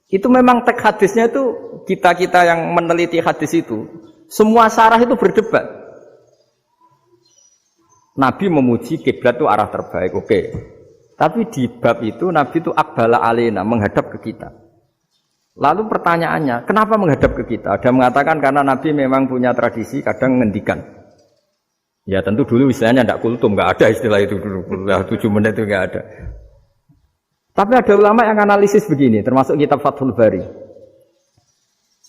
Itu memang teks hadisnya itu kita yang meneliti hadis itu semua syarah itu berdebat. Nabi memuji kiblat itu arah terbaik, oke. Tapi di bab itu Nabi itu aqbala alaina, menghadap ke kita. Lalu pertanyaannya, kenapa menghadap ke kita? Ada mengatakan karena Nabi memang punya tradisi kadang ngendikan. Ya tentu dulu istilahnya tidak kultum, nggak ada istilah itu dulu. 7 menit itu nggak ada. Tapi ada ulama yang analisis begini, termasuk kitab Fathul Bari.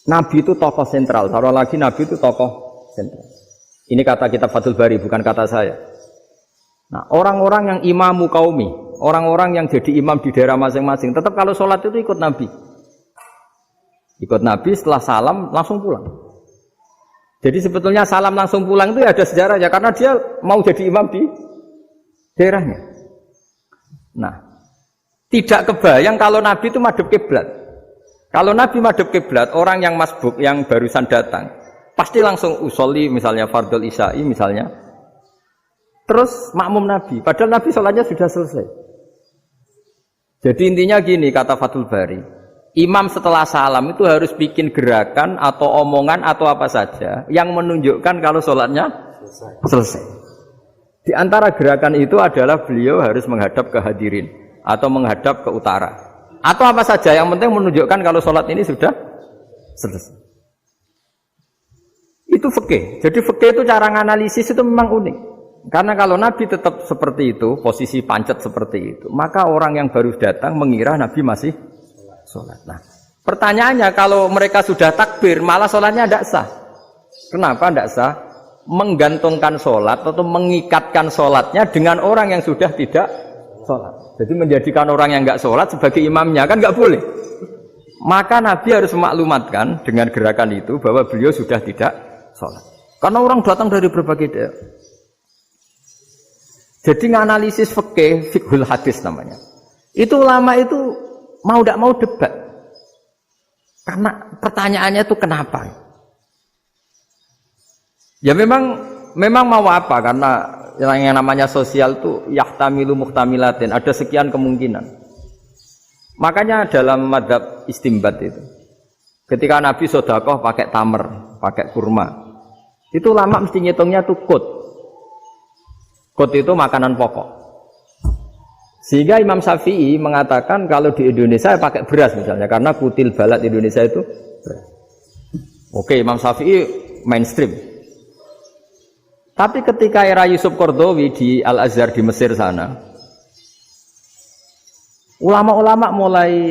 Nabi itu tokoh sentral, taruh lagi Nabi itu tokoh sentral. Ini kata kitab Fathul Bari, bukan kata saya. Nah, orang-orang yang imamu kaumi, orang-orang yang jadi imam di daerah masing-masing, tetap kalau sholat itu ikut Nabi. Ikut Nabi setelah salam langsung pulang. Jadi sebetulnya salam langsung pulang itu ada sejarahnya, karena dia mau jadi imam di daerahnya. Nah, tidak kebayang kalau Nabi itu madhep kiblat. Kalau Nabi madhep kiblat, orang yang masbuk yang barusan datang pasti langsung usolli misalnya fardhu isya'i misalnya. Terus makmum Nabi, padahal Nabi sholatnya sudah selesai. Jadi intinya gini kata Fathul Bari, imam setelah salam itu harus bikin gerakan atau omongan atau apa saja yang menunjukkan kalau sholatnya selesai. Di antara gerakan itu adalah beliau harus menghadap ke hadirin atau menghadap ke utara atau apa saja yang penting menunjukkan kalau sholat ini sudah selesai. Itu fikih. Jadi fikih itu cara menganalisis itu memang unik. Karena kalau Nabi tetap seperti itu, posisi pancet seperti itu, maka orang yang baru datang mengira Nabi masih sholat. Nah, pertanyaannya kalau mereka sudah takbir malah sholatnya tidak sah. Kenapa tidak sah? Menggantungkan sholat atau mengikatkan sholatnya dengan orang yang sudah tidak sholat. Jadi menjadikan orang yang enggak sholat sebagai imamnya kan enggak boleh. Maka Nabi harus memaklumatkan dengan gerakan itu bahwa beliau sudah tidak sholat. Karena orang datang dari berbagai daerah. Jadi nganalisis fikih, fiqhul hadis namanya. Itu ulama itu mau tidak mau debat. Karena pertanyaannya itu kenapa? Ya memang mau apa? Karena yang namanya sosial itu yahtamilu muhtamilatin, ada sekian kemungkinan. Makanya dalam madhab istimbat itu, ketika Nabi sedekah pakai tamer, pakai kurma, itu lama mesti ngitungnya tuh kut. Kut itu makanan pokok. Sehingga Imam Syafi'i mengatakan kalau di Indonesia pakai beras misalnya, karena kutil balad Indonesia itu beras. Oke, Imam Syafi'i mainstream. Tapi ketika era Yusuf Qaradawi di Al-Azhar di Mesir sana, ulama-ulama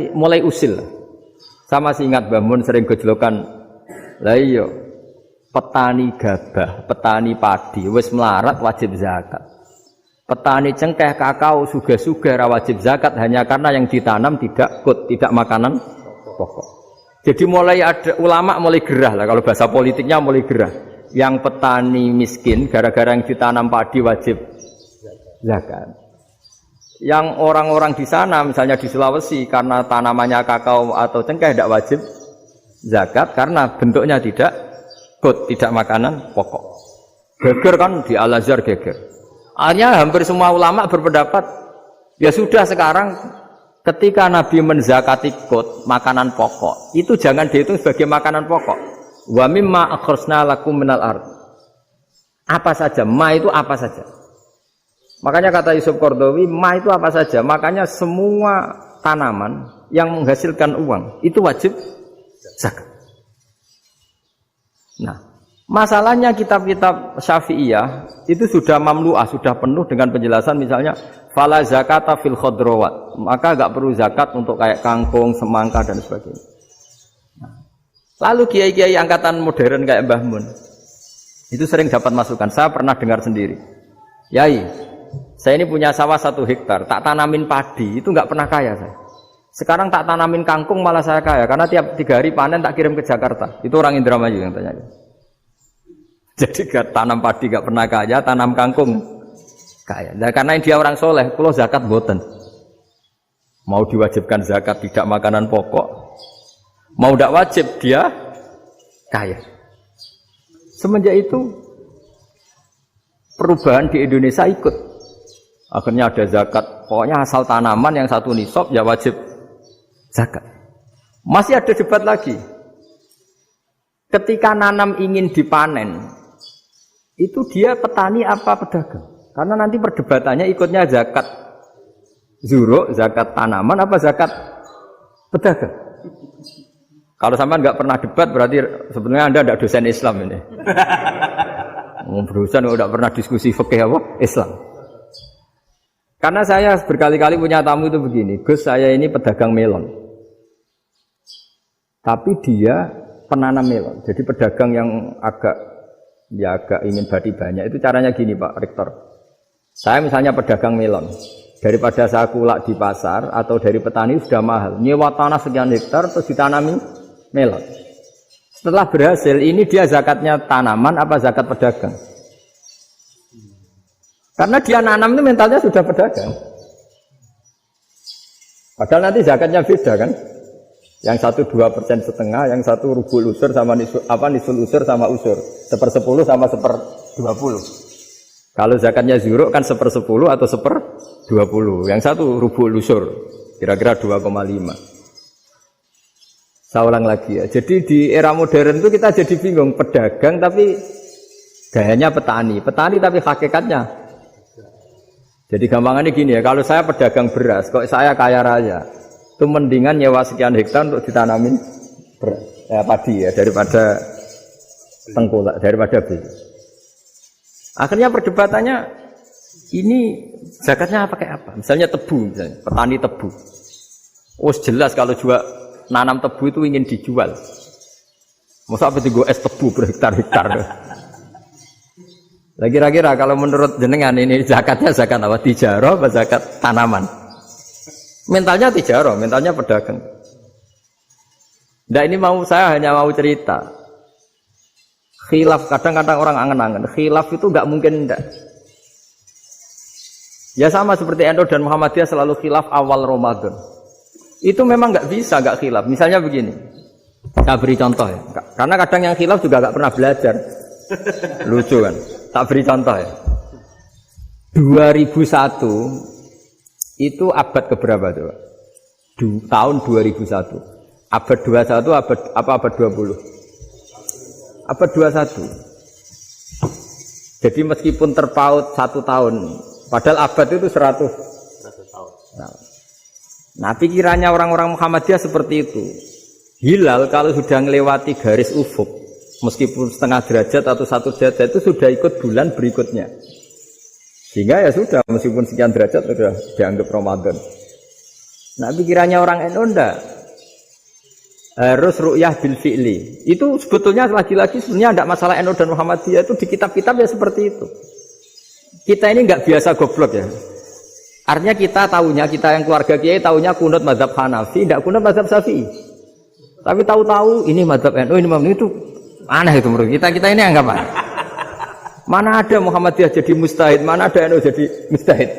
mulai usil. Sama masih ingat Mbah Mun sering gejlokan, lah iya, petani gabah, petani padi, wis melarat wajib zakat. Petani cengkeh, kakao, suga-suga wajib zakat hanya karena yang ditanam tidak tidak makanan pokok. Jadi mulai ada ulama mulai gerah lah, kalau bahasa politiknya mulai gerah. Yang petani miskin gara-gara yang ditanam padi wajib zakat. Yang orang-orang di sana misalnya di Sulawesi karena tanamannya kakao atau cengkeh tidak wajib zakat karena bentuknya tidak makanan pokok. Geger kan di Al-Azhar geger. Akhirnya hampir semua ulama berpendapat ya sudah sekarang ketika Nabi menzakati makanan pokok itu jangan dihitung sebagai makanan pokok. Wa mimma akhrajna lakum minal ard. Apa saja, ma itu apa saja. Makanya kata Yusuf Qaradawi, ma itu apa saja. Makanya semua tanaman yang menghasilkan uang itu wajib zakat. Nah, masalahnya kitab-kitab Syafi'iyah itu sudah mamlu'ah, sudah penuh dengan penjelasan misalnya fala zakata fil khadrawat. Maka enggak perlu zakat untuk kayak kangkung, semangka dan sebagainya. Lalu kiai-kiai angkatan modern kayak Mbah Mun itu sering dapat masukan. Saya pernah dengar sendiri, Yai, saya ini punya sawah 1 hektar, tak tanamin padi, itu nggak pernah kaya saya. Sekarang tak tanamin kangkung malah saya kaya, karena tiap 3 hari panen tak kirim ke Jakarta. Itu orang Indramayu yang tanya. Jadi tanam padi nggak pernah kaya, tanam kangkung kaya. Nah, karena dia orang soleh, kalau zakat boten. Mau diwajibkan zakat tidak makanan pokok. Mau tidak wajib dia kaya. Semenjak itu perubahan di Indonesia ikut. Akhirnya ada zakat. Pokoknya asal tanaman yang 1 nisab ya wajib zakat. Masih ada debat lagi. Ketika nanam ingin dipanen, itu dia petani apa pedagang? Karena nanti perdebatannya ikutnya zakat zuruk, zakat tanaman apa zakat pedagang. Kalau sampean nggak pernah debat berarti sebenarnya Anda tidak dosen Islam ini. Berusaha nggak pernah diskusi fikih apa Islam. Karena saya berkali-kali punya tamu itu begini, Gus saya ini pedagang melon, tapi dia penanam melon, jadi pedagang yang agak ingin badi banyak. Itu caranya gini Pak Rektor. Saya misalnya pedagang melon, daripada saya kulak di pasar atau dari petani sudah mahal, nyewa tanah sekian hektar terus ditanami melon. Setelah berhasil, ini dia zakatnya tanaman apa zakat pedagang? Karena dia nanam itu mentalnya sudah pedagang. Padahal nanti zakatnya beda kan? Yang satu 2,5%, yang satu rubul usur sama nisul usur sama usur, 1/10 sama 1/20. Kalau zakatnya zuruk kan 1/10 atau 1/20. Yang satu rubul usur, kira-kira 2,5. Saya ulang lagi ya. Jadi di era modern itu kita jadi bingung, pedagang tapi gayanya petani, petani tapi hakikatnya. Jadi gampangannya gini ya, kalau saya pedagang beras, kok saya kaya raya, itu mendingan nyewa sekian hektar untuk ditanamin beras, padi ya, daripada tengkulak, daripada beli. Akhirnya perdebatannya ini zakatnya pakai apa? Misalnya tebu, misalnya petani tebu. Oh jelas kalau juga nanam tebu itu ingin dijual. Masa apa itu es tebu berhektar-hektar? Lah kira-kira kalau menurut jenengan ini zakatnya zakat apa? Tijarah atau zakat tanaman? Mentalnya tijarah, mentalnya pedagang. Nah ini saya hanya mau cerita. Khilaf, kadang-kadang orang angen-angen. Khilaf itu enggak mungkin enggak. Ya sama seperti NU dan Muhammadiyah selalu khilaf awal Ramadan. Itu memang enggak bisa enggak khilaf. Misalnya begini. Saya beri contoh ya. Karena kadang yang khilaf juga enggak pernah belajar. Lucu kan? Tak beri contoh ya. 2001 itu abad keberapa coba? Tahun 2001. Abad 21 abad 20? Abad 21. Jadi meskipun terpaut 1 tahun, padahal abad itu 100 tahun. Nah, pikirannya orang-orang Muhammadiyah seperti itu. Hilal kalau sudah melewati garis ufuk, meskipun setengah derajat atau 1 derajat itu sudah ikut bulan berikutnya. Sehingga ya sudah, meskipun sekian derajat sudah dianggap Ramadan. Nah, pikirannya orang NU enggak. Harus ru'yah bil fi'li. Itu sebetulnya lagi-lagi sebenarnya tidak masalah NU dan Muhammadiyah, itu di kitab-kitab ya seperti itu. Kita ini enggak biasa goblok ya. Artinya kita yang keluarga kiai tahunya kunut mazhab Hanafi, tidak kunut mazhab Syafi'i. Tapi tahu-tahu ini mazhab NU, ini mazhab itu aneh itu menurut kita ini anggap apa? Mana ada Muhammadiyah jadi mustahid, mana ada NU jadi mustahid.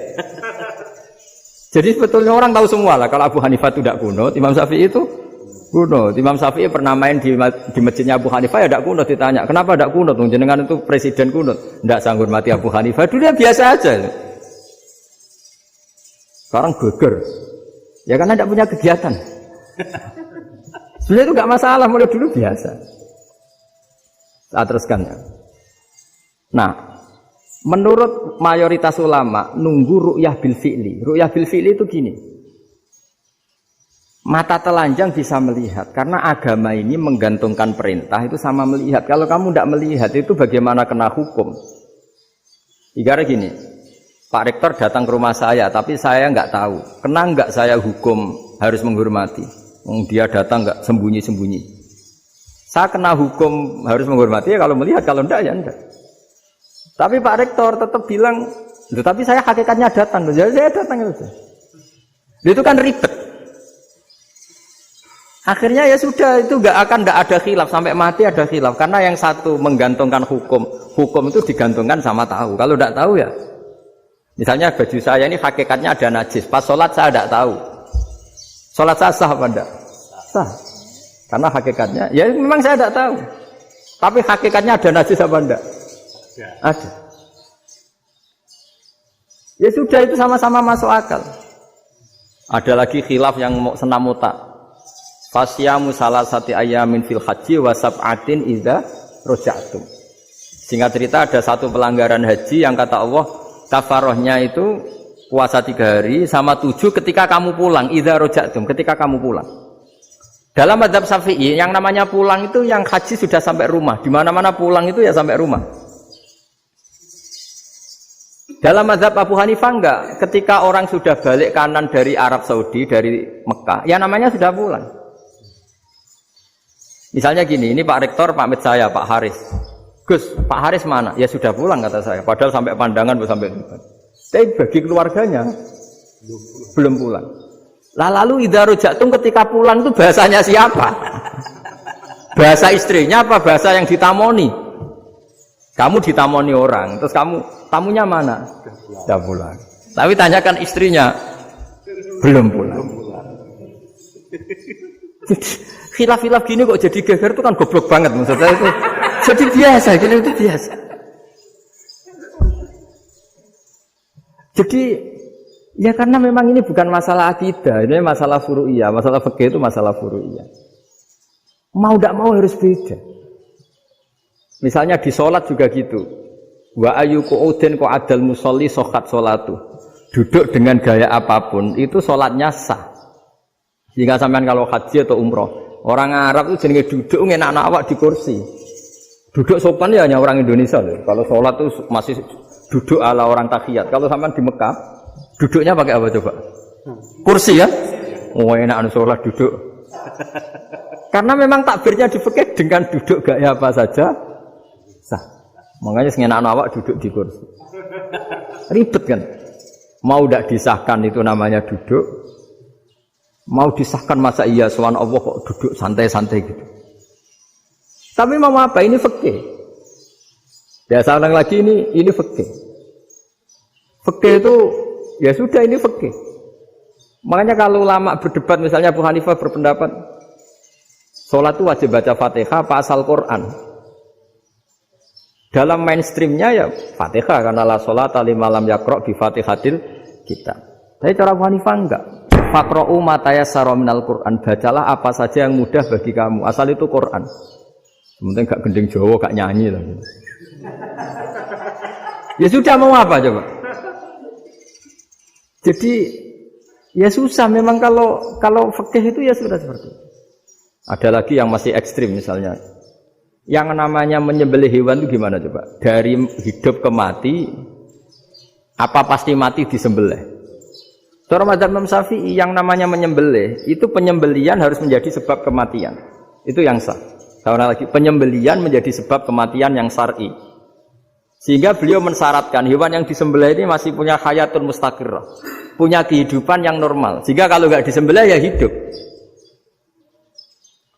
Jadi sebetulnya orang tahu semua lah kalau Abu Hanifah itu tidak kunut, Imam Syafi'i itu kunut. Imam Syafi'i pernah main di masjidnya Abu Hanifah ya tidak kunut, ditanya kenapa tidak kunut? Jenengan itu presiden kunut, tidak sanggup mati Abu Hanifah. Dulu ya biasa aja. Sekarang geger, ya karena tidak punya kegiatan. Sebenarnya itu nggak masalah, mulai dulu biasa. Saya teruskan ya. Nah, menurut mayoritas ulama nunggu ru'yah bil fi'li. Ru'yah bil fi'li itu gini. Mata telanjang bisa melihat karena agama ini menggantungkan perintah itu sama melihat. Kalau kamu tidak melihat itu bagaimana kena hukum? Ibarat gini, Pak Rektor datang ke rumah saya tapi saya nggak tahu. Kena nggak saya hukum harus menghormati? Dia datang nggak sembunyi-sembunyi. Saya kena hukum harus menghormati ya kalau melihat, kalau enggak ya enggak. Tapi Pak Rektor tetap bilang, tapi saya hakikatnya datang. Jadi saya datang itu. Itu kan ribet. Akhirnya ya sudah, itu nggak ada khilaf sampai mati ada khilaf karena yang satu menggantungkan hukum itu digantungkan sama tahu. Kalau tidak tahu ya, misalnya baju saya ini hakikatnya ada najis. Pas sholat saya tidak tahu. Sholat saya sah apa enggak? Sah. Karena hakikatnya, ya memang saya tidak tahu. Tapi hakikatnya ada najis apa enggak? Ada. Ya sudah, itu sama-sama masuk akal. Ada lagi khilaf yang mau senam otak. Fasyamu salasati ayamin fil haji wa sab'atin idza raja'tum. Singkat cerita ada satu pelanggaran haji yang kata Allah kafarohnya itu puasa 3 hari sama 7 ketika kamu pulang, idza raja'tum, ketika kamu pulang. Dalam mazhab Syafi'i yang namanya pulang itu yang haji sudah sampai rumah. Di mana-mana pulang itu ya sampai rumah. Dalam mazhab Abu Hanifah enggak, ketika orang sudah balik kanan dari Arab Saudi, dari Mekah, ya namanya sudah pulang. Misalnya gini, ini Pak Rektor pamit saya, Pak Haris. Gus, Pak Haris mana? Ya sudah pulang kata saya, padahal sampai pandangan sampai depan. Tapi bagi keluarganya belum pulang. Lah lalu idza raja'tum ketika pulang itu bahasanya siapa? Bahasa istrinya apa bahasa yang ditamoni? Kamu ditamoni orang, terus tamunya mana? Sudah pulang. Tapi tanyakan istrinya, belum pulang. Khilaf-khilaf gini kok jadi geger itu kan goblok banget maksudnya itu. Jadi biasa, gini itu biasa. Jadi ya karena memang ini bukan masalah akidah, ini masalah furu'iyah, masalah fikih itu masalah furu'iyah. Mau tidak mau harus beda. Misalnya di sholat juga gitu. Wa ayu qu'udin qu'adal musolli sokat sholatu. Duduk dengan gaya apapun itu sholatnya sah. Jika sampean kalau haji atau umroh, orang Arab itu jenenge duduk ngenak-nak awak di kursi. Duduk sopan ya hanya orang Indonesia loh. Kalau sholat itu masih duduk ala orang tahiyat. Kalau sampean di Mekah, duduknya pakai apa coba? Kursi ya? Oh enak anu sholat duduk. Karena memang takbirnya di fikih dengan duduk gaya apa saja sah. Makanya sengenak awak duduk di kursi. Ribet kan? Mau tidak disahkan itu namanya duduk. Mau disahkan masa iya sowan Allah kok duduk santai-santai gitu. Tapi mau apa? Ini fikih. Ya sekarang lagi ini fikih. Fikih itu ya sudah ini fikih. Makanya kalau ulama berdebat misalnya Abu Hanifah berpendapat sholat itu wajib baca Fatihah apa asal Quran. Dalam mainstreamnya ya Fatihah karena la sholata liman lam yaqra' bi Fatihatil kitab. Tapi cara Abu Hanifah enggak. Faqra'u ma tayassara minal Qur'an. Bacalah apa saja yang mudah bagi kamu. Asal itu Quran. Sementing gak gending Jawa, gak nyanyi lah. Ya sudah mau apa coba? Jadi ya susah memang kalau fikih itu ya sudah seperti itu. Ada lagi yang masih ekstrim misalnya. Yang namanya menyembelih hewan itu gimana coba? Dari hidup ke mati, apa pasti mati disembelih? Cara mazhab Imam Syafi'i yang namanya menyembelih, itu penyembelian harus menjadi sebab kematian. Itu yang sah. Karena lagi penyembelian menjadi sebab kematian yang syar'i. Sehingga beliau mensyaratkan hewan yang disembelih ini masih punya hayatun mustaqirrah, punya kehidupan yang normal. Sehingga kalau nggak disembelih ya hidup.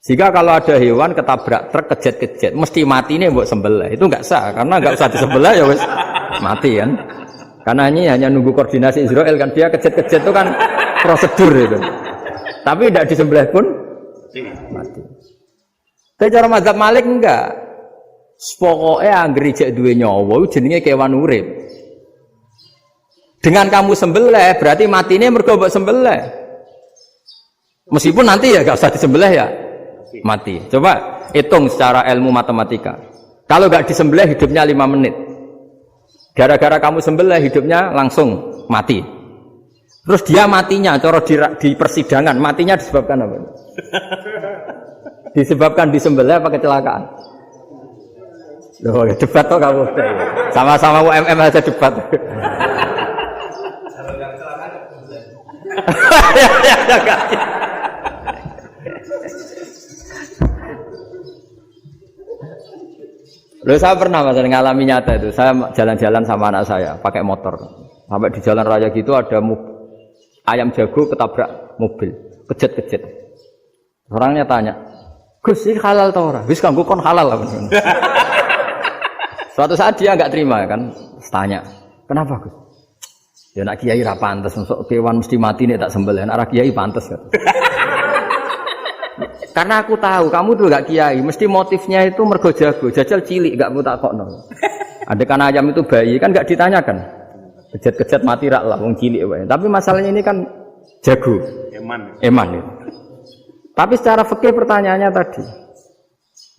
Jika kalau ada hewan ketabrak truk kejet-kejet, mesti mati ini buat sembelih. Itu enggak sah, karena enggak usah disembelih ya wis mati kan. Karena ini hanya nunggu koordinasi Israel kan, dia kejet-kejet itu kan prosedur itu. Tapi tidak disembelih pun mati. Tapi cara mazhab Malik enggak. Pokoknya anggere jek duwe nyawa jenenge kewan urip. Dengan kamu sembelih berarti matine mergo mbok sembelih. Meskipun nanti ya enggak usah disembelih ya. Mati. Coba hitung secara ilmu matematika. Kalau nggak disembelih hidupnya 5 menit. Gara-gara kamu sembelih hidupnya langsung mati. Terus dia matinya, cara di persidangan matinya disebabkan apa? Disebabkan disembelih apa kecelakaan? Loh, debat toh kamu. Sama-sama UMM aja debat. Kalau nggak kecelakaan Loh, saya pernah mas ngalami nyata itu. Saya jalan-jalan sama anak saya pakai motor. Sampai di jalan raya gitu ada ayam jago ketabrak mobil, kejet-kejet. Orangnya tanya, Gus ini halal tau ora? Wis kanggo kon halal apa? Suatu saat dia nggak terima kan, tanya, kenapa Gus? Ya nak kiai ra pantes, masuk kewan mesti mati nek tak sembelih. Nak kiai pantes kan? Karena aku tahu kamu tuh gak kiai, mesti motifnya itu mergo jago, jajal cilik gak mau takokno. Ada kan ayam itu bayi kan gak ditanyakan. Kejet-kejet mati rak lah wong cilik wae. Tapi masalahnya ini kan jago. Eman. Ya. Tapi secara fikih pertanyaannya tadi,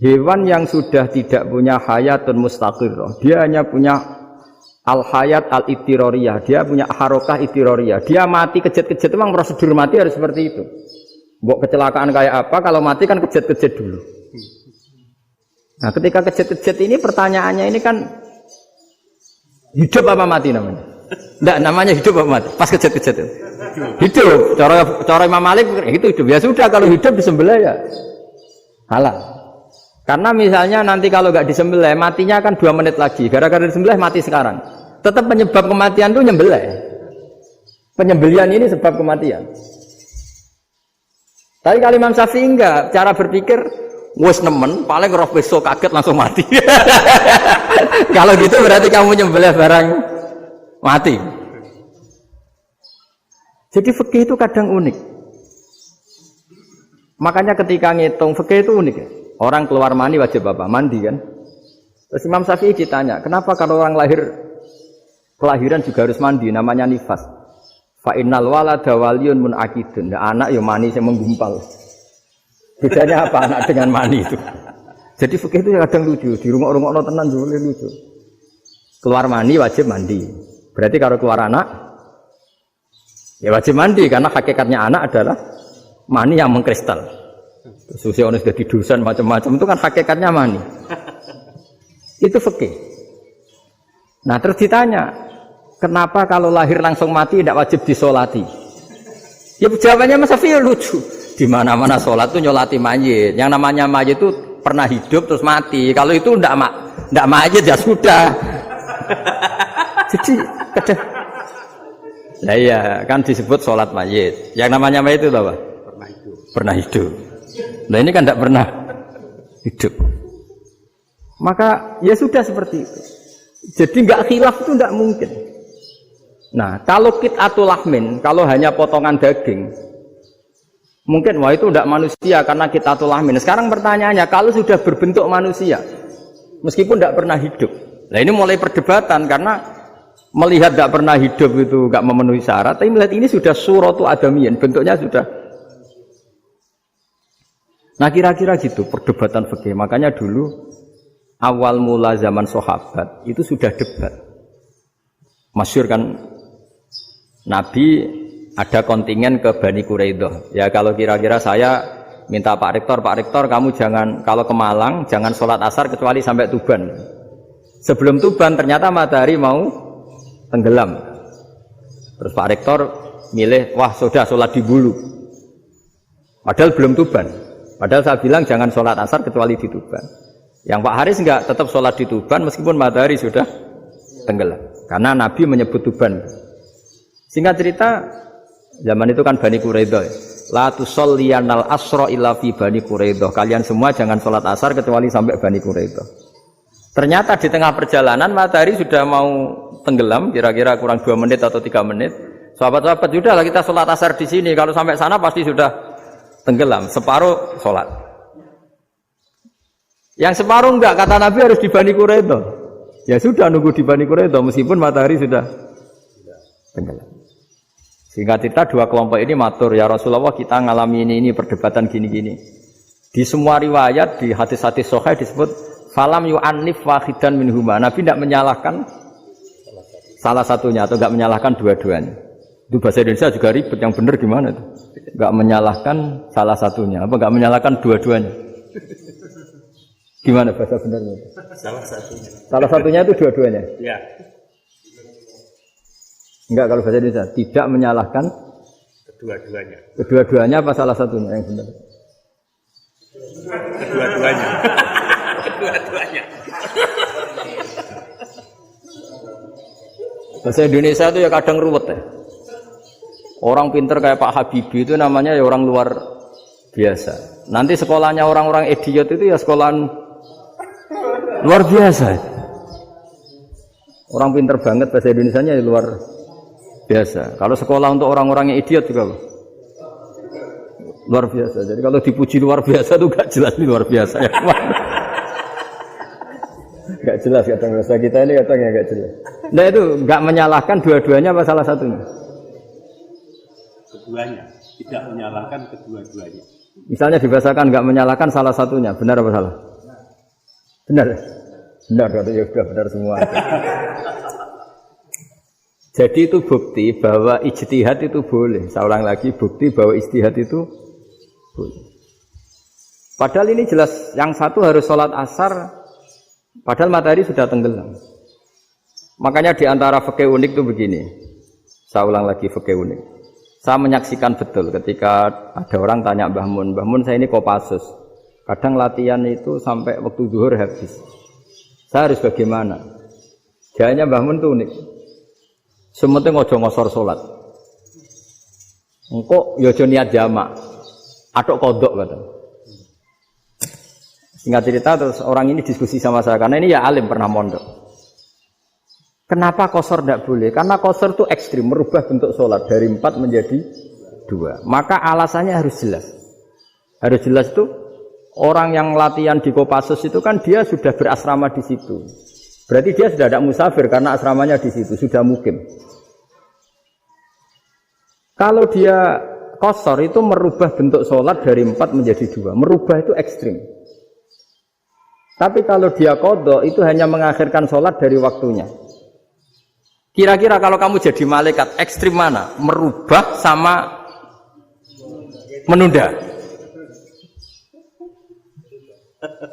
hewan yang sudah tidak punya hayatun mustaqirrah, dia hanya punya al-hayat al-ittiroriyah, dia punya harokah ittiroriyah, dia mati kejet-kejet, memang prosedur mati harus seperti itu. Mbok kecelakaan kayak apa, kalau mati kan kejet-kejet dulu. Nah ketika kejet-kejet ini pertanyaannya ini kan hidup apa mati namanya? Enggak, namanya hidup apa mati? Pas kejet-kejet itu. Hidup. Cara Imam Malik itu hidup. Ya sudah, kalau hidup disembelih ya halal. Karena misalnya nanti kalau nggak disembelih matinya kan 2 menit lagi. Gara-gara disembelih mati sekarang. Tetap penyebab kematian itu nyembelih. Penyembelian ini sebab kematian. Tapi kalau Imam Syafi'i enggak, cara berpikir wes nemen, paling roh besok kaget langsung mati. Kalau gitu berarti kamu nyembelih barang mati. Jadi fikih itu kadang unik. Makanya ketika ngitung fikih itu unik ya. Orang keluar mani wajib apa? Mandi kan? Terus Imam Syafi'i ditanya, kenapa kalau orang kelahiran juga harus mandi? Namanya nifas. Fa innal walada waliyun munaqidun. Anak ya mani yang menggumpal. Bedanya apa anak dengan mani itu? Jadi fikih itu kadang lucu. Di rumah-rumah tenan juga lucu. Keluar mani wajib mandi. Berarti kalau keluar anak ya wajib mandi, karena hakikatnya anak adalah mani yang mengkristal. Susi ono sudah didusan macam-macam itu kan hakikatnya mani. Itu fikih. Nah terus ditanya, kenapa kalau lahir langsung mati tidak wajib disolati? Ya jawabannya Mas Syafi'i lucu. Di mana-mana sholat itu nyolati mayit. Yang namanya mayit itu pernah hidup terus mati. Kalau itu tidak mayit ya sudah. Jadi nah iya, kan disebut sholat mayit. Yang namanya mayit itu apa? Pernah hidup. Pernah hidup. Nah ini kan tidak pernah hidup. Maka ya sudah seperti itu. Jadi nggak khilaf itu nggak mungkin. Nah kalau qit'atul lahmin, kalau hanya potongan daging, mungkin wah itu tidak manusia karena qit'atul lahmin. Sekarang pertanyaannya, kalau sudah berbentuk manusia, meskipun tidak pernah hidup, nah ini mulai perdebatan karena melihat tidak pernah hidup itu tidak memenuhi syarat, tapi melihat ini sudah suratu adamiyin, bentuknya sudah. Nah kira-kira gitu perdebatan fikih. Makanya dulu awal mula zaman sahabat itu sudah debat. Masyhur kan Nabi ada kontingen ke Bani Quraidah. Ya kalau kira-kira saya minta Pak Rektor kamu jangan, kalau ke Malang jangan sholat asar kecuali sampai Tuban. Sebelum Tuban ternyata matahari mau tenggelam. Terus Pak Rektor milih, wah sudah sholat di Bulu. Padahal belum Tuban. Padahal saya bilang jangan sholat asar kecuali di Tuban. Yang Pak Haris enggak, tetap sholat di Tuban meskipun matahari sudah tenggelam. Karena Nabi menyebut Tuban. Singkat cerita, zaman itu kan Bani Quraidah. La tusolliyanal asra illa fi Bani Quraidah. Kalian semua jangan sholat asar kecuali sampai Bani Quraidah. Ternyata di tengah perjalanan matahari sudah mau tenggelam, kira-kira kurang 2 menit atau 3 menit. Sahabat-sahabat, sudahlah kita sholat asar di sini. Kalau sampai sana pasti sudah tenggelam. Separuh sholat. Yang separuh enggak, kata Nabi harus di Bani Quraidah. Ya sudah nunggu di Bani Quraidah meskipun matahari sudah tenggelam. Singkat cerita, 2 kelompok ini matur, ya Rasulullah kita ngalami ini perdebatan gini-gini. Di semua riwayat, di hadis-hadis sahih disebut falam yu'annif wahidan minhuma. Nabi tidak menyalahkan salah satunya atau tidak menyalahkan dua-duanya. Itu bahasa Indonesia juga ribet, yang benar gimana itu? Tidak menyalahkan salah satunya, apa tidak menyalahkan dua-duanya? Gimana bahasa benernya? Salah satunya. Salah satunya itu dua-duanya? Ya. Enggak, kalau bahasa Indonesia tidak menyalahkan Kedua-duanya. Kedua-duanya apa salah satunya yang benar? Kedua-duanya. Kedua-duanya. Bahasa Indonesia itu ya kadang ruwet ya. Orang pinter kayak Pak Habibie itu namanya ya orang luar biasa. Nanti sekolahnya orang-orang idiot itu ya sekolahan luar biasa. Orang pinter banget bahasa Indonesianya ya luar biasa. Kalau sekolah untuk orang-orang yang idiot juga luar biasa. Jadi kalau dipuji luar biasa itu gak jelas ini luar biasa ya. Gak jelas kadang bahasa kita ini kadang ya gak jelas. Nah itu gak menyalahkan dua-duanya apa salah satunya? Keduanya, tidak menyalahkan kedua-duanya. Misalnya dibahasakan nggak menyalahkan salah satunya, benar apa salah? Benar. Benar, ya sudah benar semua. Jadi itu bukti bahwa ijtihad itu boleh. Saya ulang lagi, bukti bahwa ijtihad itu boleh. Padahal ini jelas, yang satu harus sholat asar, padahal matahari sudah tenggelam. Makanya di antara fikih unik itu begini. Saya ulang lagi fikih unik. Saya menyaksikan betul ketika ada orang tanya Mbah Mun saya ini Kopassus. Kadang latihan itu sampai waktu zuhur habis. Saya harus bagaimana? Jawabnya Mbah Mun itu unik. Sementing ojo ngosor sholat. Engkau yojo niat jamak. Atok kodok kata. Singkat cerita terus orang ini diskusi sama saya karena ini ya alim pernah mondok. Kenapa kosor tidak boleh? Karena kosor itu ekstrim, merubah bentuk sholat dari 4 menjadi 2. Maka alasannya harus jelas. Harus jelas itu orang yang latihan di Kopassus itu kan dia sudah berasrama di situ. Berarti dia sudah tidak musafir karena asramanya di situ, sudah mukim. Kalau dia kosor itu merubah bentuk sholat dari 4 menjadi 2. Merubah itu ekstrim. Tapi kalau dia qadha itu hanya mengakhirkan sholat dari waktunya. Kira-kira kalau kamu jadi malaikat, ekstrim mana? Merubah sama menunda?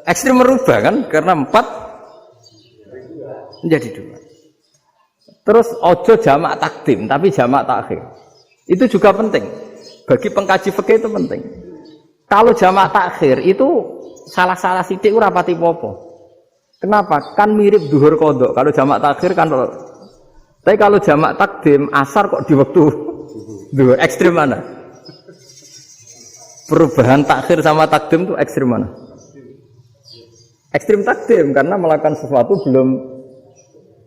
Ekstrim merubah kan? Karena 4 menjadi 2. Terus ojo jamak takdim, tapi jamak takhir. Itu juga penting. Bagi pengkaji fikih itu penting. Kalau jamak takhir itu salah-salah sithik ora pati popo. Kenapa? Kan mirip zuhur qadha. Kalau jamak takhir kan, tapi kalau jamak takdim asar kok di waktu zuhur. Ekstrim mana? Perubahan takhir sama takdim itu ekstrim mana? Ekstrim takdim karena melakukan sesuatu belum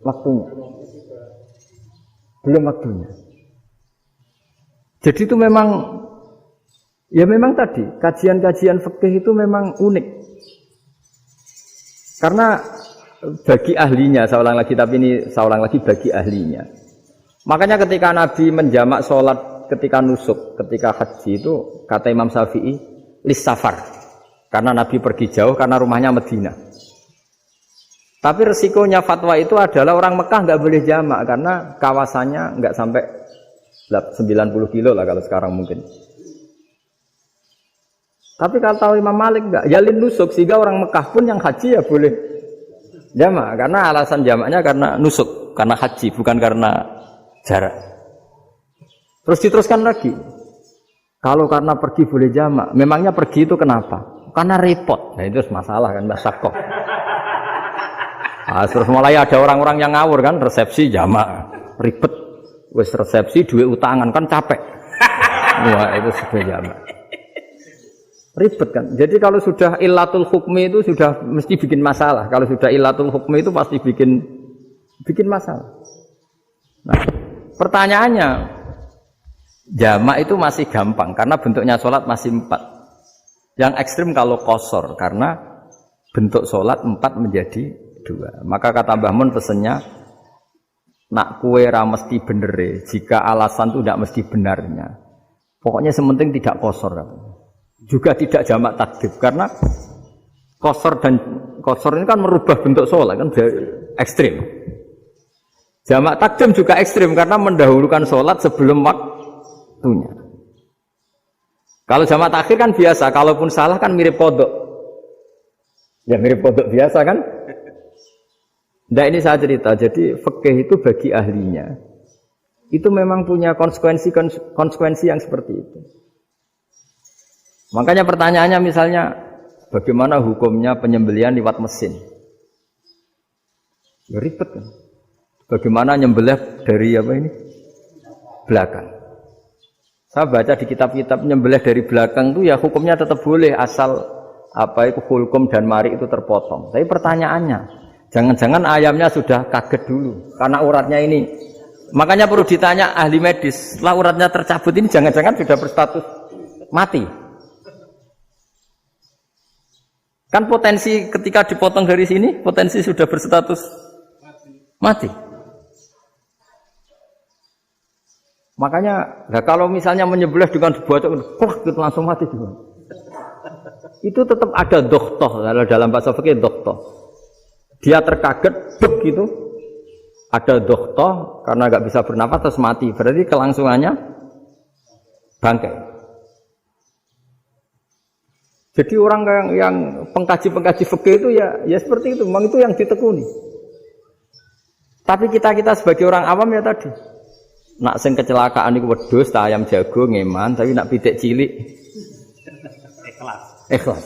waktunya. Belum waktunya. Jadi itu memang, ya memang tadi kajian-kajian fikih itu memang unik. Karena bagi ahlinya, saya ulang lagi, tapi ini saya ulang lagi bagi ahlinya. Makanya ketika Nabi menjamak sholat ketika nusuk, ketika haji itu kata Imam Syafi'i lis safar. Karena Nabi pergi jauh karena rumahnya Madinah. Tapi resikonya fatwa itu adalah orang Mekah nggak boleh jamak karena kawasannya nggak sampai 90 kilo lah kalau sekarang mungkin. Tapi kalau tahu Imam Malik nggak, jalin nusuk sehingga orang Mekah pun yang haji ya boleh jamak karena alasan jamaknya karena nusuk, karena haji bukan karena jarak. Terus diteruskan lagi. Kalau karena pergi boleh jamak, memangnya pergi itu kenapa? Karena repot. Nah itu masalah kan masyakoh. Nah, terus mulai ada orang-orang yang ngawur kan, resepsi jamak, ribet. Wes resepsi duit utangan kan capek. Wah itu sudah jamak. Ribet kan. Jadi kalau sudah illatul hukmi itu sudah mesti bikin masalah. Kalau sudah illatul hukmi itu pasti bikin masalah. Nah, pertanyaannya, jamak itu masih gampang karena bentuknya sholat masih 4. Yang ekstrim kalau qasar karena bentuk sholat 4 menjadi 2. Maka kata Mbah Mun pesennya, nak kue ra mesti bener, jika alasan itu tidak mesti benarnya. Pokoknya sementing tidak qasar. Juga tidak jamak takdim karena qasar ini kan merubah bentuk sholat kan ekstrim. Jamak takdim juga ekstrim karena mendahulukan sholat sebelum waktunya. Kalau jamak takhir kan biasa, kalaupun salah kan mirip kodok. Ya mirip kodok biasa kan. Nah ini saya cerita, jadi fikih itu bagi ahlinya itu memang punya konsekuensi yang seperti itu. Makanya pertanyaannya misalnya, bagaimana hukumnya penyembelihan lewat mesin? Ya ribet kan. Bagaimana nyembelih dari apa ini? Belakang. Saya baca di kitab-kitab nyembelih dari belakang itu ya hukumnya tetap boleh asal apa itu hulkum dan mari itu terpotong. Tapi pertanyaannya, jangan-jangan ayamnya sudah kaget dulu karena uratnya ini. Makanya perlu ditanya ahli medis, setelah uratnya tercabut ini jangan-jangan sudah berstatus mati. Kan potensi ketika dipotong dari sini, potensi sudah berstatus mati. Makanya, nah kalau misalnya menyembelih dengan dibocok, itu langsung mati juga. itu tetap ada dokhtoh. Kalau dalam bahasa fikih dokhtoh. Dia terkaget, duk gitu. Ada dokhtoh karena nggak bisa bernafas terus mati. Berarti kelangsungannya bangkai. Jadi orang yang pengkaji fikih itu ya seperti itu. Memang itu yang ditekuni. Tapi kita sebagai orang awam ya tadi. Nak sing kecelakaan iku wedhus ta ayam jago ngeman, tapi nak pitik cilik ikhlas.